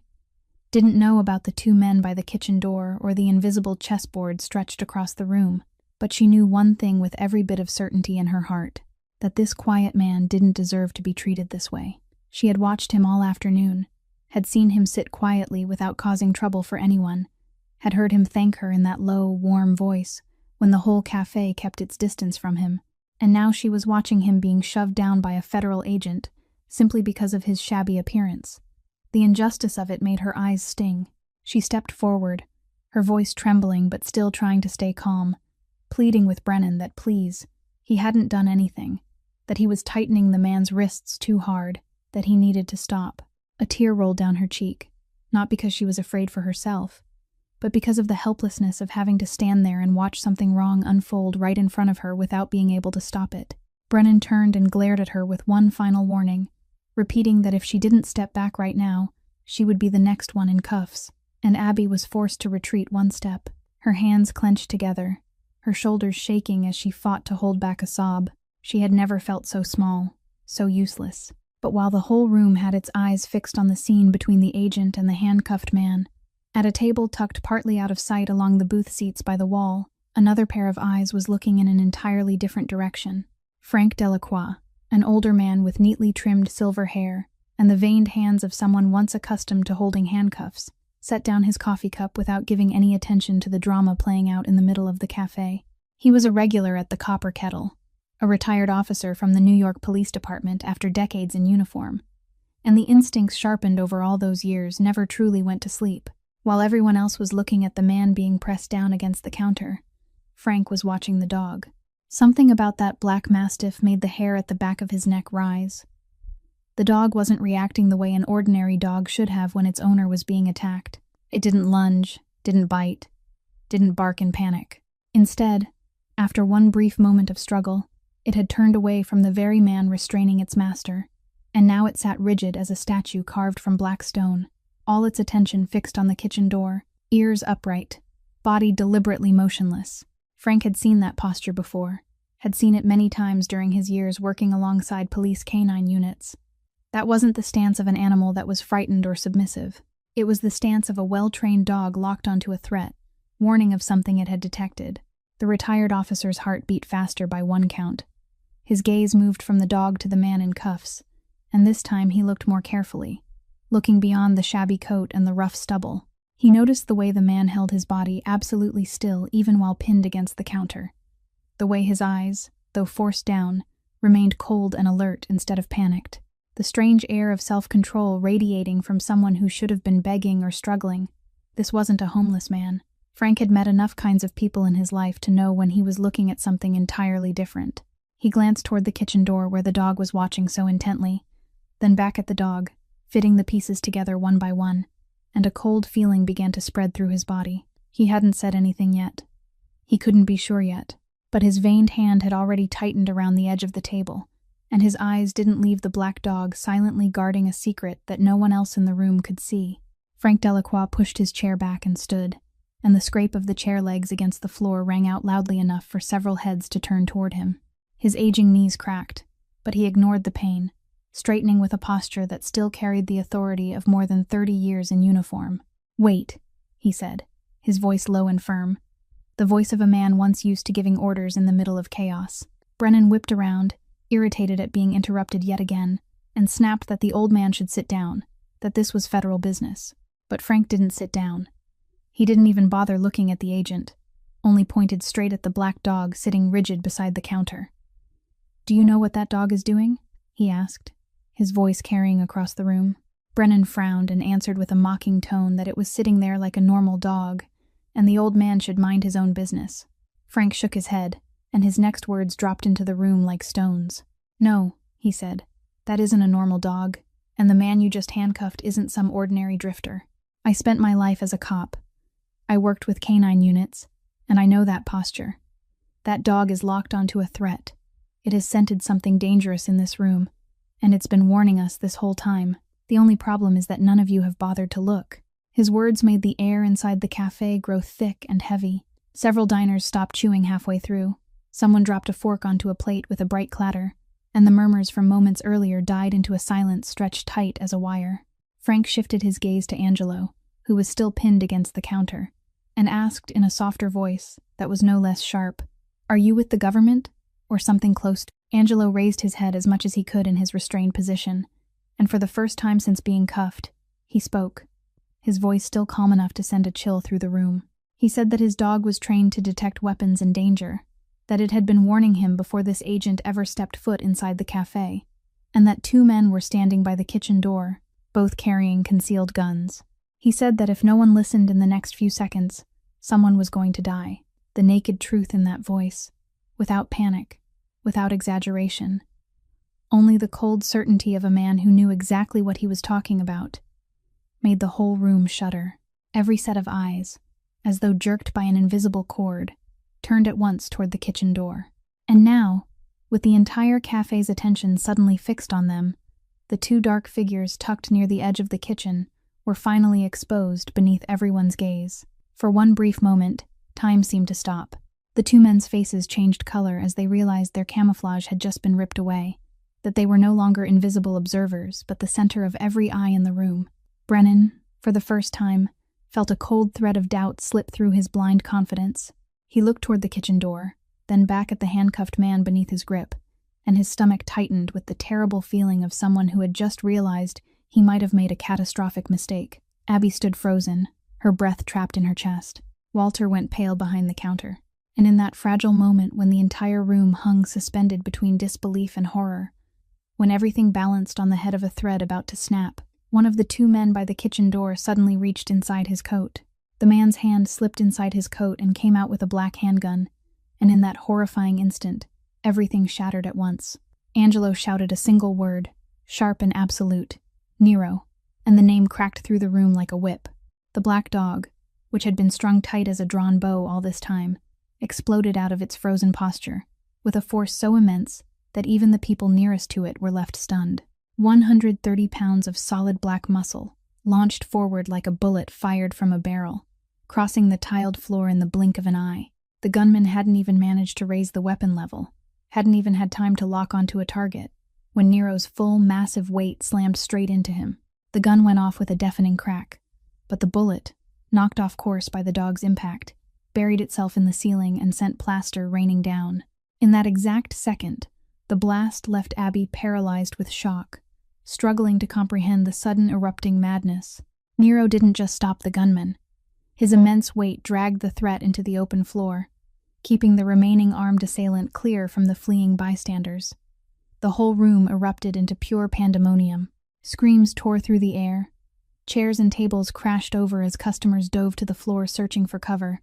didn't know about the two men by the kitchen door or the invisible chessboard stretched across the room, but she knew one thing with every bit of certainty in her heart, that this quiet man didn't deserve to be treated this way. She had watched him all afternoon, had seen him sit quietly without causing trouble for anyone, had heard him thank her in that low, warm voice when the whole cafe kept its distance from him, and now she was watching him being shoved down by a federal agent simply because of his shabby appearance. The injustice of it made her eyes sting. She stepped forward, her voice trembling but still trying to stay calm, pleading with Brennan that please, He hadn't done anything, that he was tightening the man's wrists too hard, that he needed to stop. A tear rolled down her cheek, not because she was afraid for herself, but because of the helplessness of having to stand there and watch something wrong unfold right in front of her without being able to stop it. Brennan turned and glared at her with one final warning, repeating that if she didn't step back right now, she would be the next one in cuffs, and Abby was forced to retreat one step, her hands clenched together, her shoulders shaking as she fought to hold back a sob. She had never felt so small, so useless. But while the whole room had its eyes fixed on the scene between the agent and the handcuffed man, at a table tucked partly out of sight along the booth seats by the wall, another pair of eyes was looking in an entirely different direction. Frank Delacroix, an older man with neatly trimmed silver hair and the veined hands of someone once accustomed to holding handcuffs, set down his coffee cup without giving any attention to the drama playing out in the middle of the cafe. He was a regular at the Copper Kettle, a retired officer from the New York Police Department after decades in uniform, and the instincts sharpened over all those years never truly went to sleep. While everyone else was looking at the man being pressed down against the counter, Frank was watching the dog. Something about that black mastiff made the hair at the back of his neck rise. The dog wasn't reacting the way an ordinary dog should have when its owner was being attacked. It didn't lunge, didn't bite, didn't bark in panic. Instead, after one brief moment of struggle, it had turned away from the very man restraining its master, and now it sat rigid as a statue carved from black stone, all its attention fixed on the kitchen door, ears upright, body deliberately motionless. Frank had seen that posture before, had seen it many times during his years working alongside police canine units. That wasn't the stance of an animal that was frightened or submissive. It was the stance of a well-trained dog locked onto a threat, warning of something it had detected. The retired officer's heart beat faster by one count. His gaze moved from the dog to the man in cuffs, and this time he looked more carefully, looking beyond the shabby coat and the rough stubble. He noticed the way the man held his body absolutely still even while pinned against the counter. The way his eyes, though forced down, remained cold and alert instead of panicked. The strange air of self-control radiating from someone who should have been begging or struggling. This wasn't a homeless man. Frank had met enough kinds of people in his life to know when he was looking at something entirely different. He glanced toward the kitchen door where the dog was watching so intently, then back at the dog, fitting the pieces together one by one, and a cold feeling began to spread through his body. He hadn't said anything yet. He couldn't be sure yet, but his veined hand had already tightened around the edge of the table, and his eyes didn't leave the black dog silently guarding a secret that no one else in the room could see. Frank Delacroix pushed his chair back and stood, and the scrape of the chair legs against the floor rang out loudly enough for several heads to turn toward him. His aging knees cracked, but he ignored the pain, straightening with a posture that still carried the authority of more than 30 years in uniform. "Wait," he said, his voice low and firm, the voice of a man once used to giving orders in the middle of chaos. Brennan whipped around, irritated at being interrupted yet again, and snapped that the old man should sit down, that this was federal business. But Frank didn't sit down. He didn't even bother looking at the agent, only pointed straight at the black dog sitting rigid beside the counter. "Do you know what that dog is doing?" he asked, his voice carrying across the room. Brennan frowned and answered with a mocking tone that it was sitting there like a normal dog, and the old man should mind his own business. Frank shook his head, and his next words dropped into the room like stones. "No," he said, "that isn't a normal dog, and the man you just handcuffed isn't some ordinary drifter. I spent my life as a cop. I worked with canine units, and I know that posture. That dog is locked onto a threat. It has scented something dangerous in this room, and it's been warning us this whole time. The only problem is that none of you have bothered to look." His words made the air inside the cafe grow thick and heavy. Several diners stopped chewing halfway through. Someone dropped a fork onto a plate with a bright clatter, and the murmurs from moments earlier died into a silence stretched tight as a wire. Frank shifted his gaze to Angelo, who was still pinned against the counter, and asked in a softer voice that was no less sharp, "Are you with the government? Or something close to—" Angelo raised his head as much as he could in his restrained position, and for the first time since being cuffed, he spoke, his voice still calm enough to send a chill through the room. He said that his dog was trained to detect weapons and danger, that it had been warning him before this agent ever stepped foot inside the cafe, and that 2 men were standing by the kitchen door, both carrying concealed guns. He said that if no one listened in the next few seconds, someone was going to die. The naked truth in that voice, without panic, without exaggeration. Only the cold certainty of a man who knew exactly what he was talking about made the whole room shudder. Every set of eyes, as though jerked by an invisible cord, turned at once toward the kitchen door. And now, with the entire cafe's attention suddenly fixed on them, the two dark figures tucked near the edge of the kitchen were finally exposed beneath everyone's gaze. For one brief moment, time seemed to stop. The two men's faces changed color as they realized their camouflage had just been ripped away, that they were no longer invisible observers, but the center of every eye in the room. Brennan, for the first time, felt a cold thread of doubt slip through his blind confidence. He looked toward the kitchen door, then back at the handcuffed man beneath his grip, and his stomach tightened with the terrible feeling of someone who had just realized he might have made a catastrophic mistake. Abby stood frozen, her breath trapped in her chest. Walter went pale behind the counter. And in that fragile moment when the entire room hung suspended between disbelief and horror, when everything balanced on the head of a thread about to snap, one of the two men by the kitchen door suddenly reached inside his coat. The man's hand slipped inside his coat and came out with a black handgun, and in that horrifying instant, everything shattered at once. Angelo shouted a single word, sharp and absolute, "Nero," and the name cracked through the room like a whip. The black dog, which had been strung tight as a drawn bow all this time, exploded out of its frozen posture, with a force so immense that even the people nearest to it were left stunned. 130 pounds of solid black muscle launched forward like a bullet fired from a barrel, crossing the tiled floor in the blink of an eye. The gunman hadn't even managed to raise the weapon level, hadn't even had time to lock onto a target, when Nero's full, massive weight slammed straight into him. The gun went off with a deafening crack, but the bullet, knocked off course by the dog's impact, buried itself in the ceiling and sent plaster raining down. In that exact second, the blast left Abby paralyzed with shock, struggling to comprehend the sudden erupting madness. Nero didn't just stop the gunman. His immense weight dragged the threat into the open floor, keeping the remaining armed assailant clear from the fleeing bystanders. The whole room erupted into pure pandemonium. Screams tore through the air. Chairs and tables crashed over as customers dove to the floor searching for cover,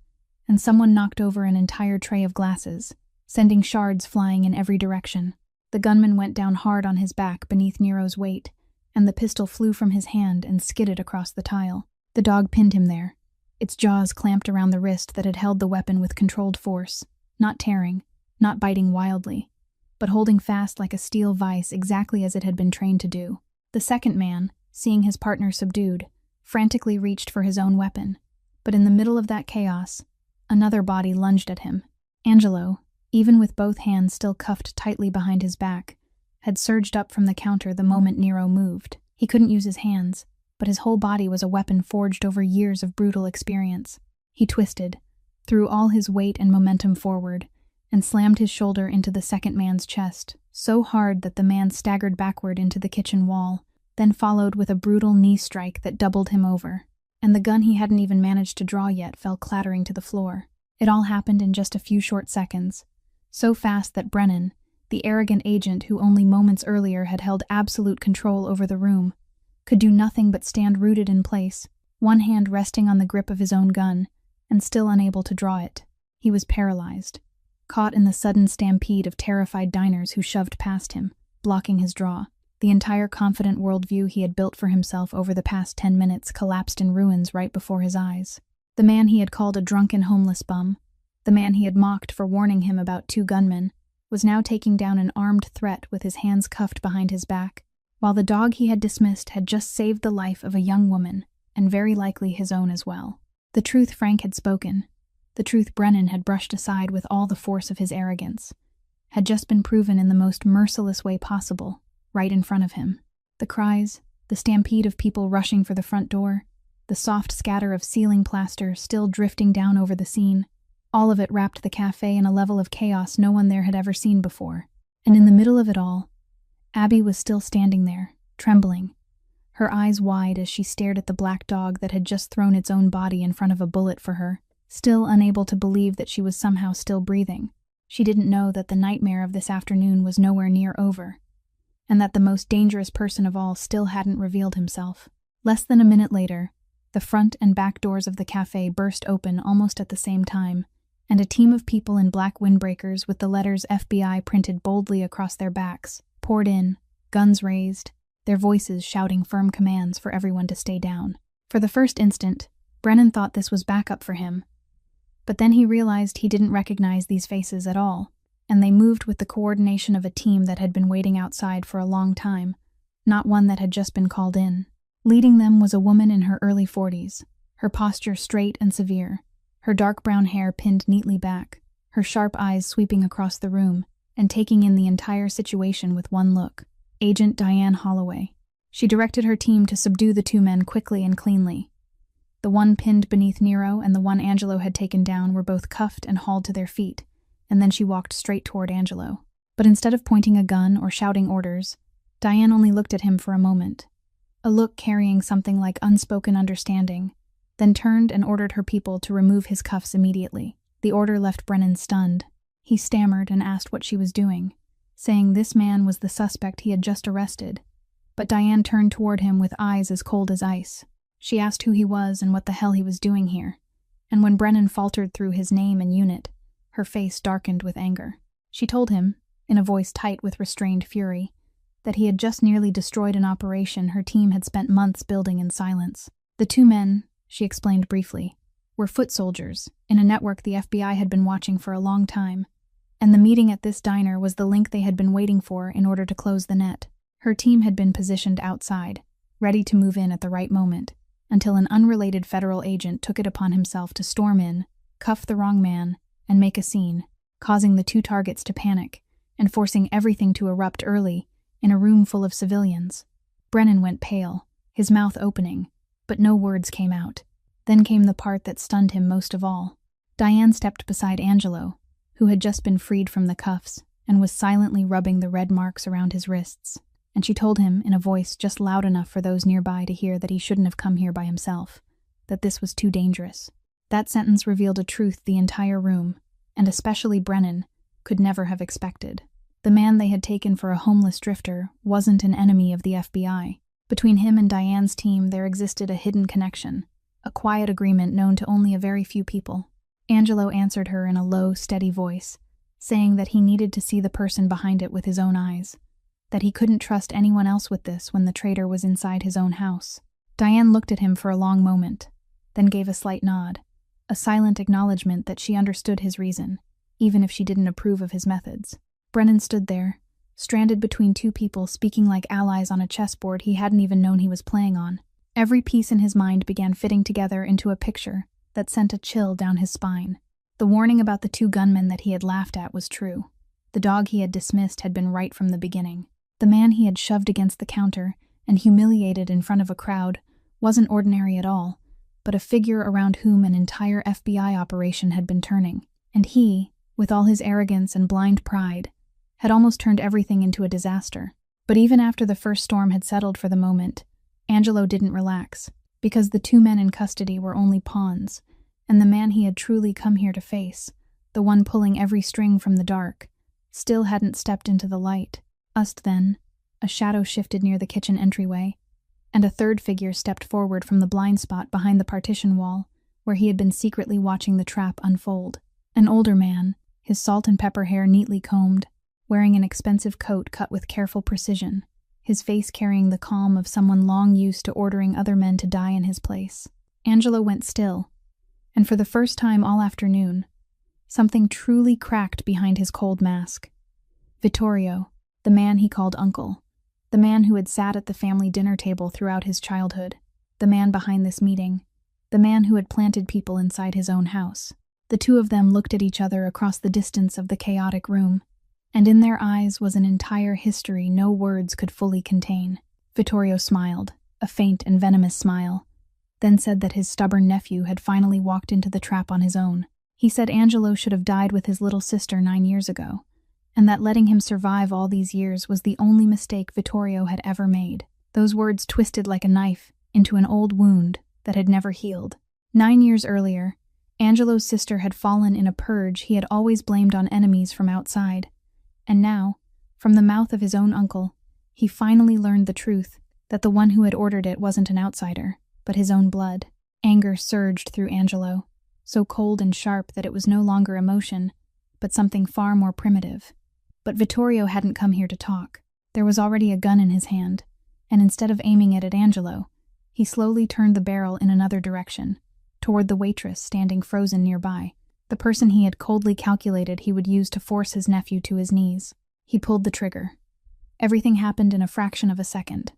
and someone knocked over an entire tray of glasses, sending shards flying in every direction. The gunman went down hard on his back beneath Nero's weight, and the pistol flew from his hand and skidded across the tile. The dog pinned him there, its jaws clamped around the wrist that had held the weapon with controlled force, not tearing, not biting wildly, but holding fast like a steel vise exactly as it had been trained to do. The second man, seeing his partner subdued, frantically reached for his own weapon, but in the middle of that chaos, another body lunged at him. Angelo, even with both hands still cuffed tightly behind his back, had surged up from the counter the moment Nero moved. He couldn't use his hands, but his whole body was a weapon forged over years of brutal experience. He twisted, threw all his weight and momentum forward, and slammed his shoulder into the second man's chest, so hard that the man staggered backward into the kitchen wall, then followed with a brutal knee strike that doubled him over, and the gun he hadn't even managed to draw yet fell clattering to the floor. It all happened in just a few short seconds, so fast that Brennan, the arrogant agent who only moments earlier had held absolute control over the room, could do nothing but stand rooted in place, one hand resting on the grip of his own gun, and still unable to draw it. He was paralyzed, caught in the sudden stampede of terrified diners who shoved past him, blocking his draw. The entire confident worldview he had built for himself over the past 10 minutes collapsed in ruins right before his eyes. The man he had called a drunken homeless bum, the man he had mocked for warning him about 2 gunmen, was now taking down an armed threat with his hands cuffed behind his back, while the dog he had dismissed had just saved the life of a young woman, and very likely his own as well. The truth Frank had spoken, the truth Brennan had brushed aside with all the force of his arrogance, had just been proven in the most merciless way possible, right in front of him. The cries, the stampede of people rushing for the front door, the soft scatter of ceiling plaster still drifting down over the scene, all of it wrapped the cafe in a level of chaos no one there had ever seen before. And in the middle of it all, Abby was still standing there, trembling, her eyes wide as she stared at the black dog that had just thrown its own body in front of a bullet for her, still unable to believe that she was somehow still breathing. She didn't know that the nightmare of this afternoon was nowhere near over, and that the most dangerous person of all still hadn't revealed himself. Less than a minute later, the front and back doors of the cafe burst open almost at the same time, and a team of people in black windbreakers with the letters FBI printed boldly across their backs poured in, guns raised, their voices shouting firm commands for everyone to stay down. For the first instant, Brennan thought this was backup for him, but then he realized he didn't recognize these faces at all, and they moved with the coordination of a team that had been waiting outside for a long time, not one that had just been called in. Leading them was a woman in her early 40s, her posture straight and severe, her dark brown hair pinned neatly back, her sharp eyes sweeping across the room and taking in the entire situation with one look. Agent Diane Holloway. She directed her team to subdue the two men quickly and cleanly. The one pinned beneath Nero and the one Angelo had taken down were both cuffed and hauled to their feet, and then she walked straight toward Angelo. But instead of pointing a gun or shouting orders, Diane only looked at him for a moment, a look carrying something like unspoken understanding, then turned and ordered her people to remove his cuffs immediately. The order left Brennan stunned. He stammered and asked what she was doing, saying this man was the suspect he had just arrested. But Diane turned toward him with eyes as cold as ice. She asked who he was and what the hell he was doing here, and when Brennan faltered through his name and unit, her face darkened with anger. She told him, in a voice tight with restrained fury, that he had just nearly destroyed an operation her team had spent months building in silence. The two men, she explained briefly, were foot soldiers in a network the FBI had been watching for a long time, and the meeting at this diner was the link they had been waiting for in order to close the net. Her team had been positioned outside, ready to move in at the right moment, until an unrelated federal agent took it upon himself to storm in, cuff the wrong man, and make a scene, causing the two targets to panic and forcing everything to erupt early in a room full of civilians. Brennan went pale, his mouth opening, but no words came out. Then came the part that stunned him most of all. Diane stepped beside Angelo, who had just been freed from the cuffs and was silently rubbing the red marks around his wrists, and she told him in a voice just loud enough for those nearby to hear that he shouldn't have come here by himself, that this was too dangerous. That sentence revealed a truth the entire room, and especially Brennan, could never have expected. The man they had taken for a homeless drifter wasn't an enemy of the FBI. Between him and Diane's team there existed a hidden connection, a quiet agreement known to only a very few people. Angelo answered her in a low, steady voice, saying that he needed to see the person behind it with his own eyes, that he couldn't trust anyone else with this when the traitor was inside his own house. Diane looked at him for a long moment, then gave a slight nod, a silent acknowledgement that she understood his reason, even if she didn't approve of his methods. Brennan stood there, stranded between two people speaking like allies on a chessboard he hadn't even known he was playing on. Every piece in his mind began fitting together into a picture that sent a chill down his spine. The warning about the two gunmen that he had laughed at was true. The dog he had dismissed had been right from the beginning. The man he had shoved against the counter and humiliated in front of a crowd wasn't ordinary at all, but a figure around whom an entire FBI operation had been turning. And he, with all his arrogance and blind pride, had almost turned everything into a disaster. But even after the first storm had settled for the moment, Angelo didn't relax, because the two men in custody were only pawns, and the man he had truly come here to face, the one pulling every string from the dark, still hadn't stepped into the light. Just then, a shadow shifted near the kitchen entryway, and a third figure stepped forward from the blind spot behind the partition wall, where he had been secretly watching the trap unfold. An older man, his salt and pepper hair neatly combed, wearing an expensive coat cut with careful precision, his face carrying the calm of someone long used to ordering other men to die in his place. Angelo went still, and for the first time all afternoon, something truly cracked behind his cold mask. Vittorio, the man he called Uncle, the man who had sat at the family dinner table throughout his childhood, the man behind this meeting, the man who had planted people inside his own house. The two of them looked at each other across the distance of the chaotic room, and in their eyes was an entire history no words could fully contain. Vittorio smiled, a faint and venomous smile, then said that his stubborn nephew had finally walked into the trap on his own. He said Angelo should have died with his little sister 9 years ago, and that letting him survive all these years was the only mistake Vittorio had ever made. Those words twisted like a knife into an old wound that had never healed. 9 years earlier, Angelo's sister had fallen in a purge he had always blamed on enemies from outside, and now, from the mouth of his own uncle, he finally learned the truth that the one who had ordered it wasn't an outsider, but his own blood. Anger surged through Angelo. so cold and sharp that it was no longer emotion, but something far more primitive. But Vittorio hadn't come here to talk. There was already a gun in his hand, and instead of aiming it at Angelo, he slowly turned the barrel in another direction, toward the waitress standing frozen nearby, the person he had coldly calculated he would use to force his nephew to his knees. He pulled the trigger. Everything happened in a fraction of a second.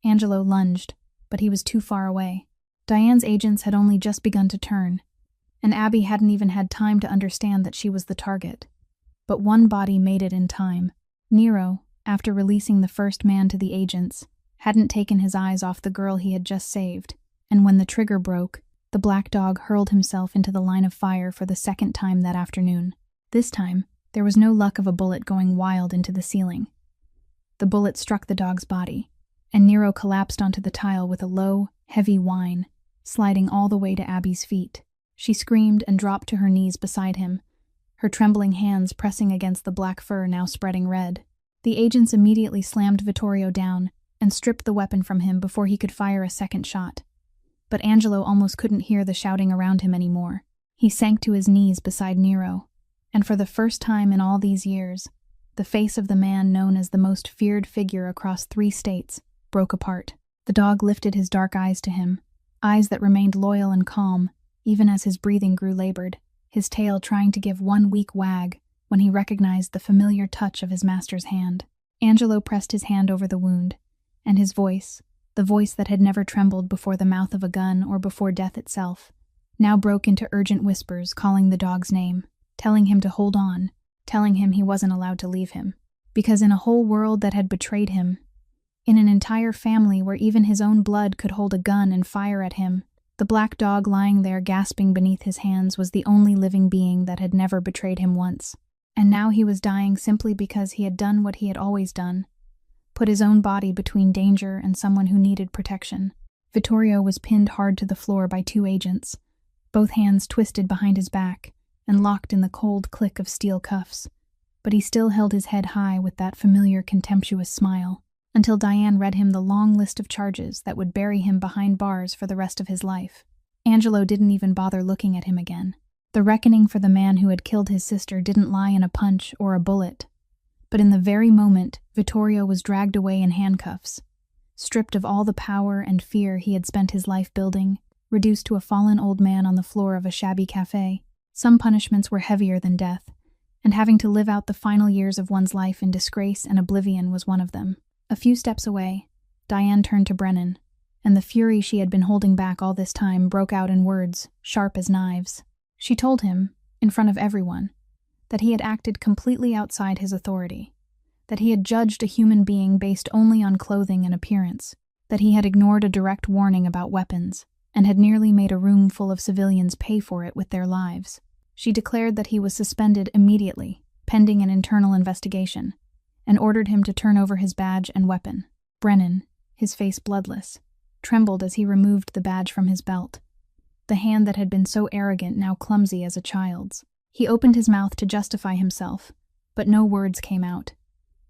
Angelo lunged, but he was too far away. Diane's agents had only just begun to turn, and Abby hadn't even had time to understand that she was the target. But one body made it in time. Nero, after releasing the first man to the agents, hadn't taken his eyes off the girl he had just saved, and when the trigger broke, the black dog hurled himself into the line of fire for the second time that afternoon. This time, there was no luck of a bullet going wild into the ceiling. The bullet struck the dog's body, and Nero collapsed onto the tile with a low, heavy whine, sliding all the way to Abby's feet. She screamed and dropped to her knees beside him, her trembling hands pressing against the black fur now spreading red. The agents immediately slammed Vittorio down and stripped the weapon from him before he could fire a second shot. But Angelo almost couldn't hear the shouting around him anymore. He sank to his knees beside Nero, and for the first time in all these years, the face of the man known as the most feared figure across 3 states broke apart. The dog lifted his dark eyes to him, eyes that remained loyal and calm, even as his breathing grew labored, his tail trying to give one weak wag when he recognized the familiar touch of his master's hand. Angelo pressed his hand over the wound, and his voice, the voice that had never trembled before the mouth of a gun or before death itself, now broke into urgent whispers calling the dog's name, telling him to hold on, telling him he wasn't allowed to leave him. Because in a whole world that had betrayed him, in an entire family where even his own blood could hold a gun and fire at him, the black dog lying there gasping beneath his hands was the only living being that had never betrayed him once. And now he was dying simply because he had done what he had always done, put his own body between danger and someone who needed protection. Vittorio was pinned hard to the floor by 2 agents, both hands twisted behind his back and locked in the cold click of steel cuffs. But he still held his head high with that familiar contemptuous smile, until Diane read him the long list of charges that would bury him behind bars for the rest of his life. Angelo didn't even bother looking at him again. The reckoning for the man who had killed his sister didn't lie in a punch or a bullet, but in the very moment Vittorio was dragged away in handcuffs, stripped of all the power and fear he had spent his life building, reduced to a fallen old man on the floor of a shabby cafe. Some punishments were heavier than death, and having to live out the final years of one's life in disgrace and oblivion was one of them. A few steps away, Diane turned to Brennan, and the fury she had been holding back all this time broke out in words, sharp as knives. She told him, in front of everyone, that he had acted completely outside his authority, that he had judged a human being based only on clothing and appearance, that he had ignored a direct warning about weapons, and had nearly made a room full of civilians pay for it with their lives. She declared that he was suspended immediately, pending an internal investigation, and ordered him to turn over his badge and weapon. Brennan, his face bloodless, trembled as he removed the badge from his belt, the hand that had been so arrogant now clumsy as a child's. He opened his mouth to justify himself, but no words came out,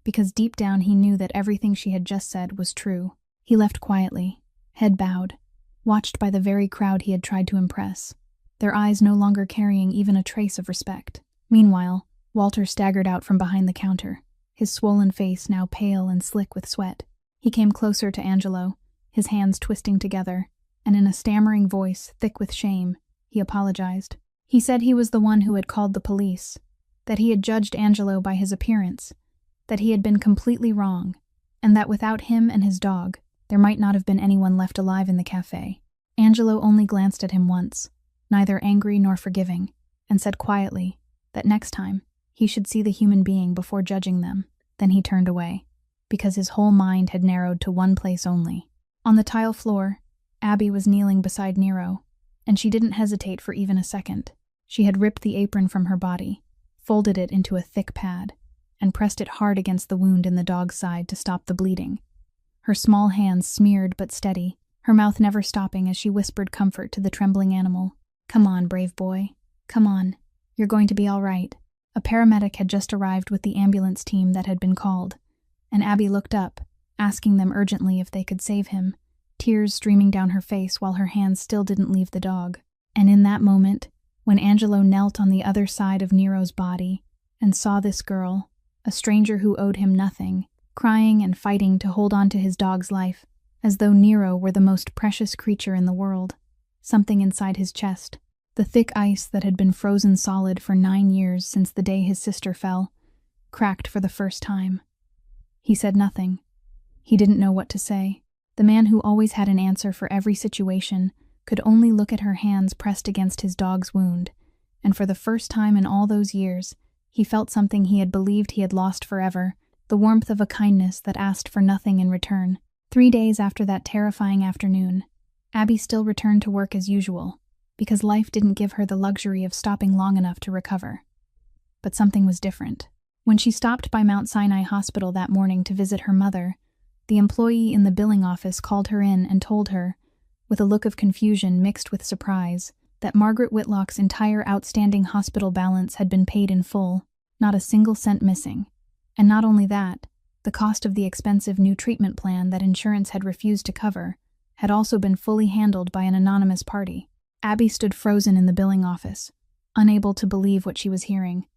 because deep down he knew that everything she had just said was true. He left quietly, head bowed, watched by the very crowd he had tried to impress, their eyes no longer carrying even a trace of respect. Meanwhile, Walter staggered out from behind the counter, his swollen face now pale and slick with sweat. He came closer to Angelo, his hands twisting together, and in a stammering voice, thick with shame, he apologized. He said he was the one who had called the police, that he had judged Angelo by his appearance, that he had been completely wrong, and that without him and his dog, there might not have been anyone left alive in the cafe. Angelo only glanced at him once, neither angry nor forgiving, and said quietly that next time he should see the human being before judging them. Then he turned away, because his whole mind had narrowed to one place only. On the tile floor, Abby was kneeling beside Nero, and she didn't hesitate for even a second. She had ripped the apron from her body, folded it into a thick pad, and pressed it hard against the wound in the dog's side to stop the bleeding. Her small hands smeared but steady, her mouth never stopping as she whispered comfort to the trembling animal. "Come on, brave boy. Come on. You're going to be all right." A paramedic had just arrived with the ambulance team that had been called, and Abby looked up, asking them urgently if they could save him, tears streaming down her face while her hands still didn't leave the dog. And in that moment, When Angelo knelt on the other side of Nero's body and saw this girl, a stranger who owed him nothing, crying and fighting to hold on to his dog's life, as though Nero were the most precious creature in the world, something inside his chest, the thick ice that had been frozen solid for 9 years since the day his sister fell, cracked for the first time. He said nothing. He didn't know what to say. The man who always had an answer for every situation could only look at her hands pressed against his dog's wound, and for the first time in all those years, he felt something he had believed he had lost forever, the warmth of a kindness that asked for nothing in return. 3 days after that terrifying afternoon, Abby still returned to work as usual, because life didn't give her the luxury of stopping long enough to recover. But something was different. When she stopped by Mount Sinai Hospital that morning to visit her mother, the employee in the billing office called her in and told her, with a look of confusion mixed with surprise, that Margaret Whitlock's entire outstanding hospital balance had been paid in full, not a single cent missing. And not only that, the cost of the expensive new treatment plan that insurance had refused to cover had also been fully handled by an anonymous party. Abby stood frozen in the billing office, unable to believe what she was hearing,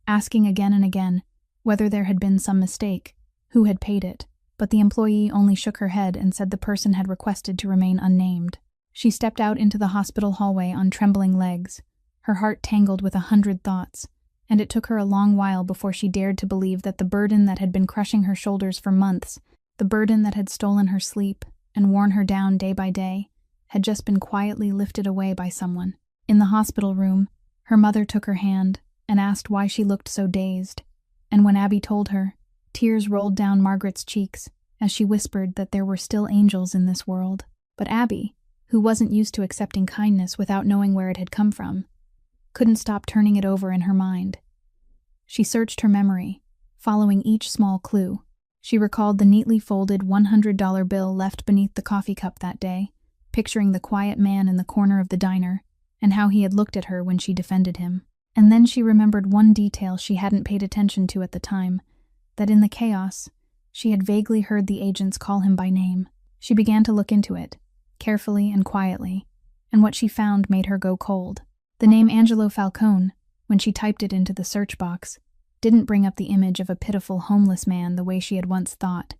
asking again and again whether there had been some mistake, who had paid it, but the employee only shook her head and said the person had requested to remain unnamed. She stepped out into the hospital hallway on trembling legs, her heart tangled with 100 thoughts, and it took her a long while before she dared to believe that the burden that had been crushing her shoulders for months, the burden that had stolen her sleep and worn her down day by day, had just been quietly lifted away by someone. In the hospital room, her mother took her hand and asked why she looked so dazed, and when Abby told her, tears rolled down Margaret's cheeks as she whispered that there were still angels in this world. But Abby, who wasn't used to accepting kindness without knowing where it had come from, couldn't stop turning it over in her mind. She searched her memory, following each small clue. She recalled the neatly folded $100 bill left beneath the coffee cup that day, picturing the quiet man in the corner of the diner, and how he had looked at her when she defended him. And then she remembered one detail she hadn't paid attention to at the time, that in the chaos, she had vaguely heard the agents call him by name. She began to look into it, carefully and quietly, and what she found made her go cold. The name Angelo Falcone, when she typed it into the search box, didn't bring up the image of a pitiful homeless man the way she had once thought,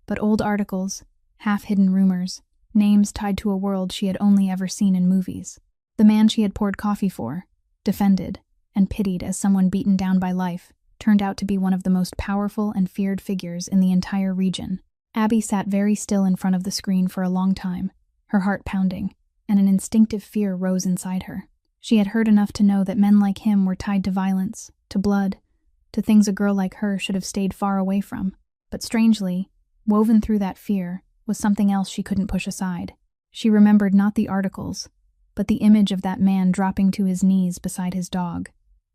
but old articles, half-hidden rumors, names tied to a world she had only ever seen in movies. The man she had poured coffee for, defended, and pitied as someone beaten down by life, turned out to be one of the most powerful and feared figures in the entire region. Abby sat very still in front of the screen for a long time, her heart pounding, and an instinctive fear rose inside her. She had heard enough to know that men like him were tied to violence, to blood, to things a girl like her should have stayed far away from. But strangely, woven through that fear, was something else she couldn't push aside. She remembered not the articles, but the image of that man dropping to his knees beside his dog.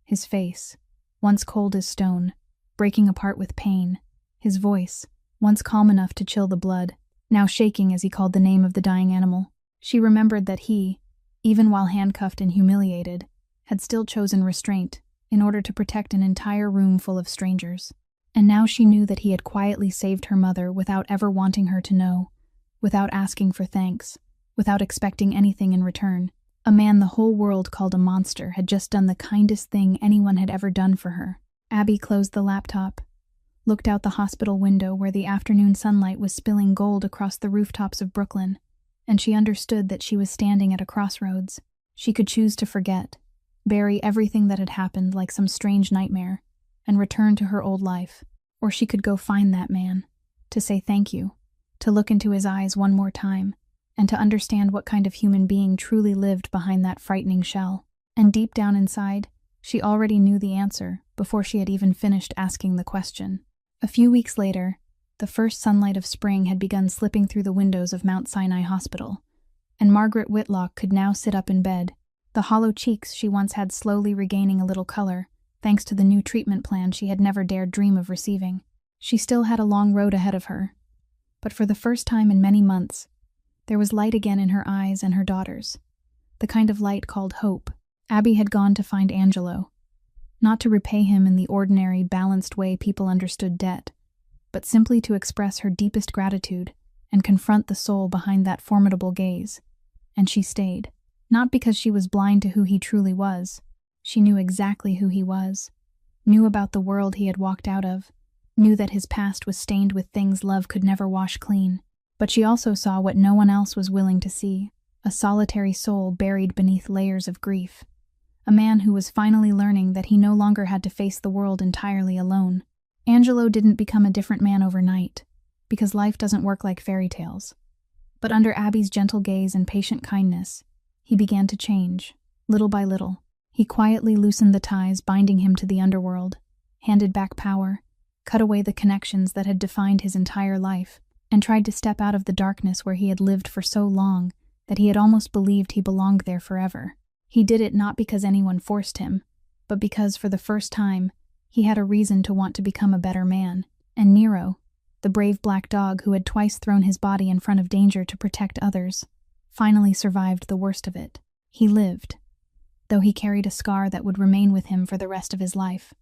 His face, once cold as stone, breaking apart with pain. His voice, once calm enough to chill the blood, now shaking as he called the name of the dying animal. She remembered that he, even while handcuffed and humiliated, had still chosen restraint in order to protect an entire room full of strangers. And now she knew that he had quietly saved her mother without ever wanting her to know, without asking for thanks, without expecting anything in return. A man the whole world called a monster had just done the kindest thing anyone had ever done for her. Abby closed the laptop, looked out the hospital window where the afternoon sunlight was spilling gold across the rooftops of Brooklyn, and she understood that she was standing at a crossroads. She could choose to forget, bury everything that had happened like some strange nightmare, and return to her old life. Or she could go find that man, to say thank you, to look into his eyes one more time, and to understand what kind of human being truly lived behind that frightening shell. And deep down inside, she already knew the answer before she had even finished asking the question. A few weeks later, the first sunlight of spring had begun slipping through the windows of Mount Sinai Hospital, and Margaret Whitlock could now sit up in bed, the hollow cheeks she once had slowly regaining a little color, thanks to the new treatment plan she had never dared dream of receiving. She still had a long road ahead of her, but for the first time in many months, there was light again in her eyes and her daughter's, the kind of light called hope. Abby had gone to find Angelo, not to repay him in the ordinary, balanced way people understood debt, but simply to express her deepest gratitude and confront the soul behind that formidable gaze. And she stayed. Not because she was blind to who he truly was. She knew exactly who he was, knew about the world he had walked out of, knew that his past was stained with things love could never wash clean. But she also saw what no one else was willing to see, a solitary soul buried beneath layers of grief. A man who was finally learning that he no longer had to face the world entirely alone. Angelo didn't become a different man overnight, because life doesn't work like fairy tales. But under Abby's gentle gaze and patient kindness, he began to change, little by little. He quietly loosened the ties binding him to the underworld, handed back power, cut away the connections that had defined his entire life, and tried to step out of the darkness where he had lived for so long that he had almost believed he belonged there forever. He did it not because anyone forced him, but because, for the first time, he had a reason to want to become a better man. And Nero, the brave black dog who had twice thrown his body in front of danger to protect others, finally survived the worst of it. He lived, though he carried a scar that would remain with him for the rest of his life,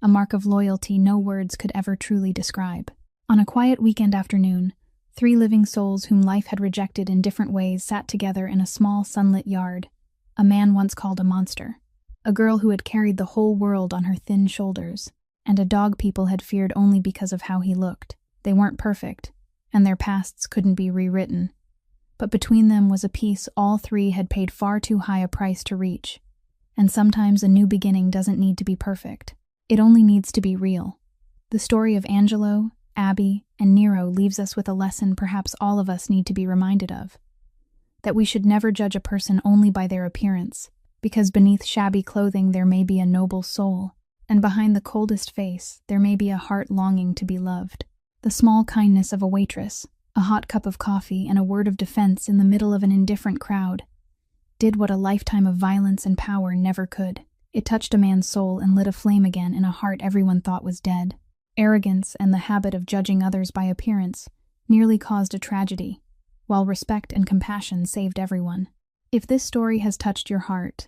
a mark of loyalty no words could ever truly describe. On a quiet weekend afternoon, 3 living souls whom life had rejected in different ways sat together in a small sunlit yard. A man once called a monster, a girl who had carried the whole world on her thin shoulders, and a dog people had feared only because of how he looked. They weren't perfect, and their pasts couldn't be rewritten. But between them was a peace all 3 had paid far too high a price to reach. And sometimes a new beginning doesn't need to be perfect. It only needs to be real. The story of Angelo, Abby, and Nero leaves us with a lesson perhaps all of us need to be reminded of. That we should never judge a person only by their appearance, because beneath shabby clothing there may be a noble soul, and behind the coldest face there may be a heart longing to be loved. The small kindness of a waitress, a hot cup of coffee, and a word of defense in the middle of an indifferent crowd did what a lifetime of violence and power never could. It touched a man's soul and lit a flame again in a heart everyone thought was dead. Arrogance and the habit of judging others by appearance nearly caused a tragedy, while respect and compassion saved everyone. If this story has touched your heart,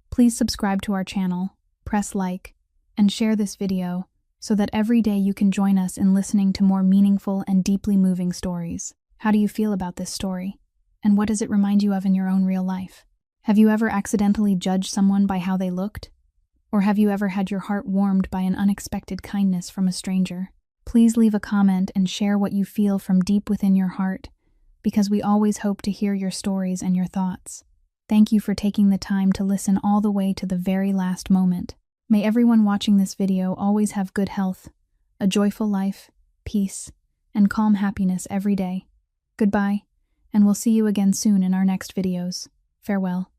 please subscribe to our channel, press like, and share this video so that every day you can join us in listening to more meaningful and deeply moving stories. How do you feel about this story? And what does it remind you of in your own real life? Have you ever accidentally judged someone by how they looked? Or have you ever had your heart warmed by an unexpected kindness from a stranger? Please leave a comment and share what you feel from deep within your heart, because we always hope to hear your stories and your thoughts. Thank you for taking the time to listen all the way to the very last moment. May everyone watching this video always have good health, a joyful life, peace, and calm happiness every day. Goodbye, and we'll see you again soon in our next videos. Farewell.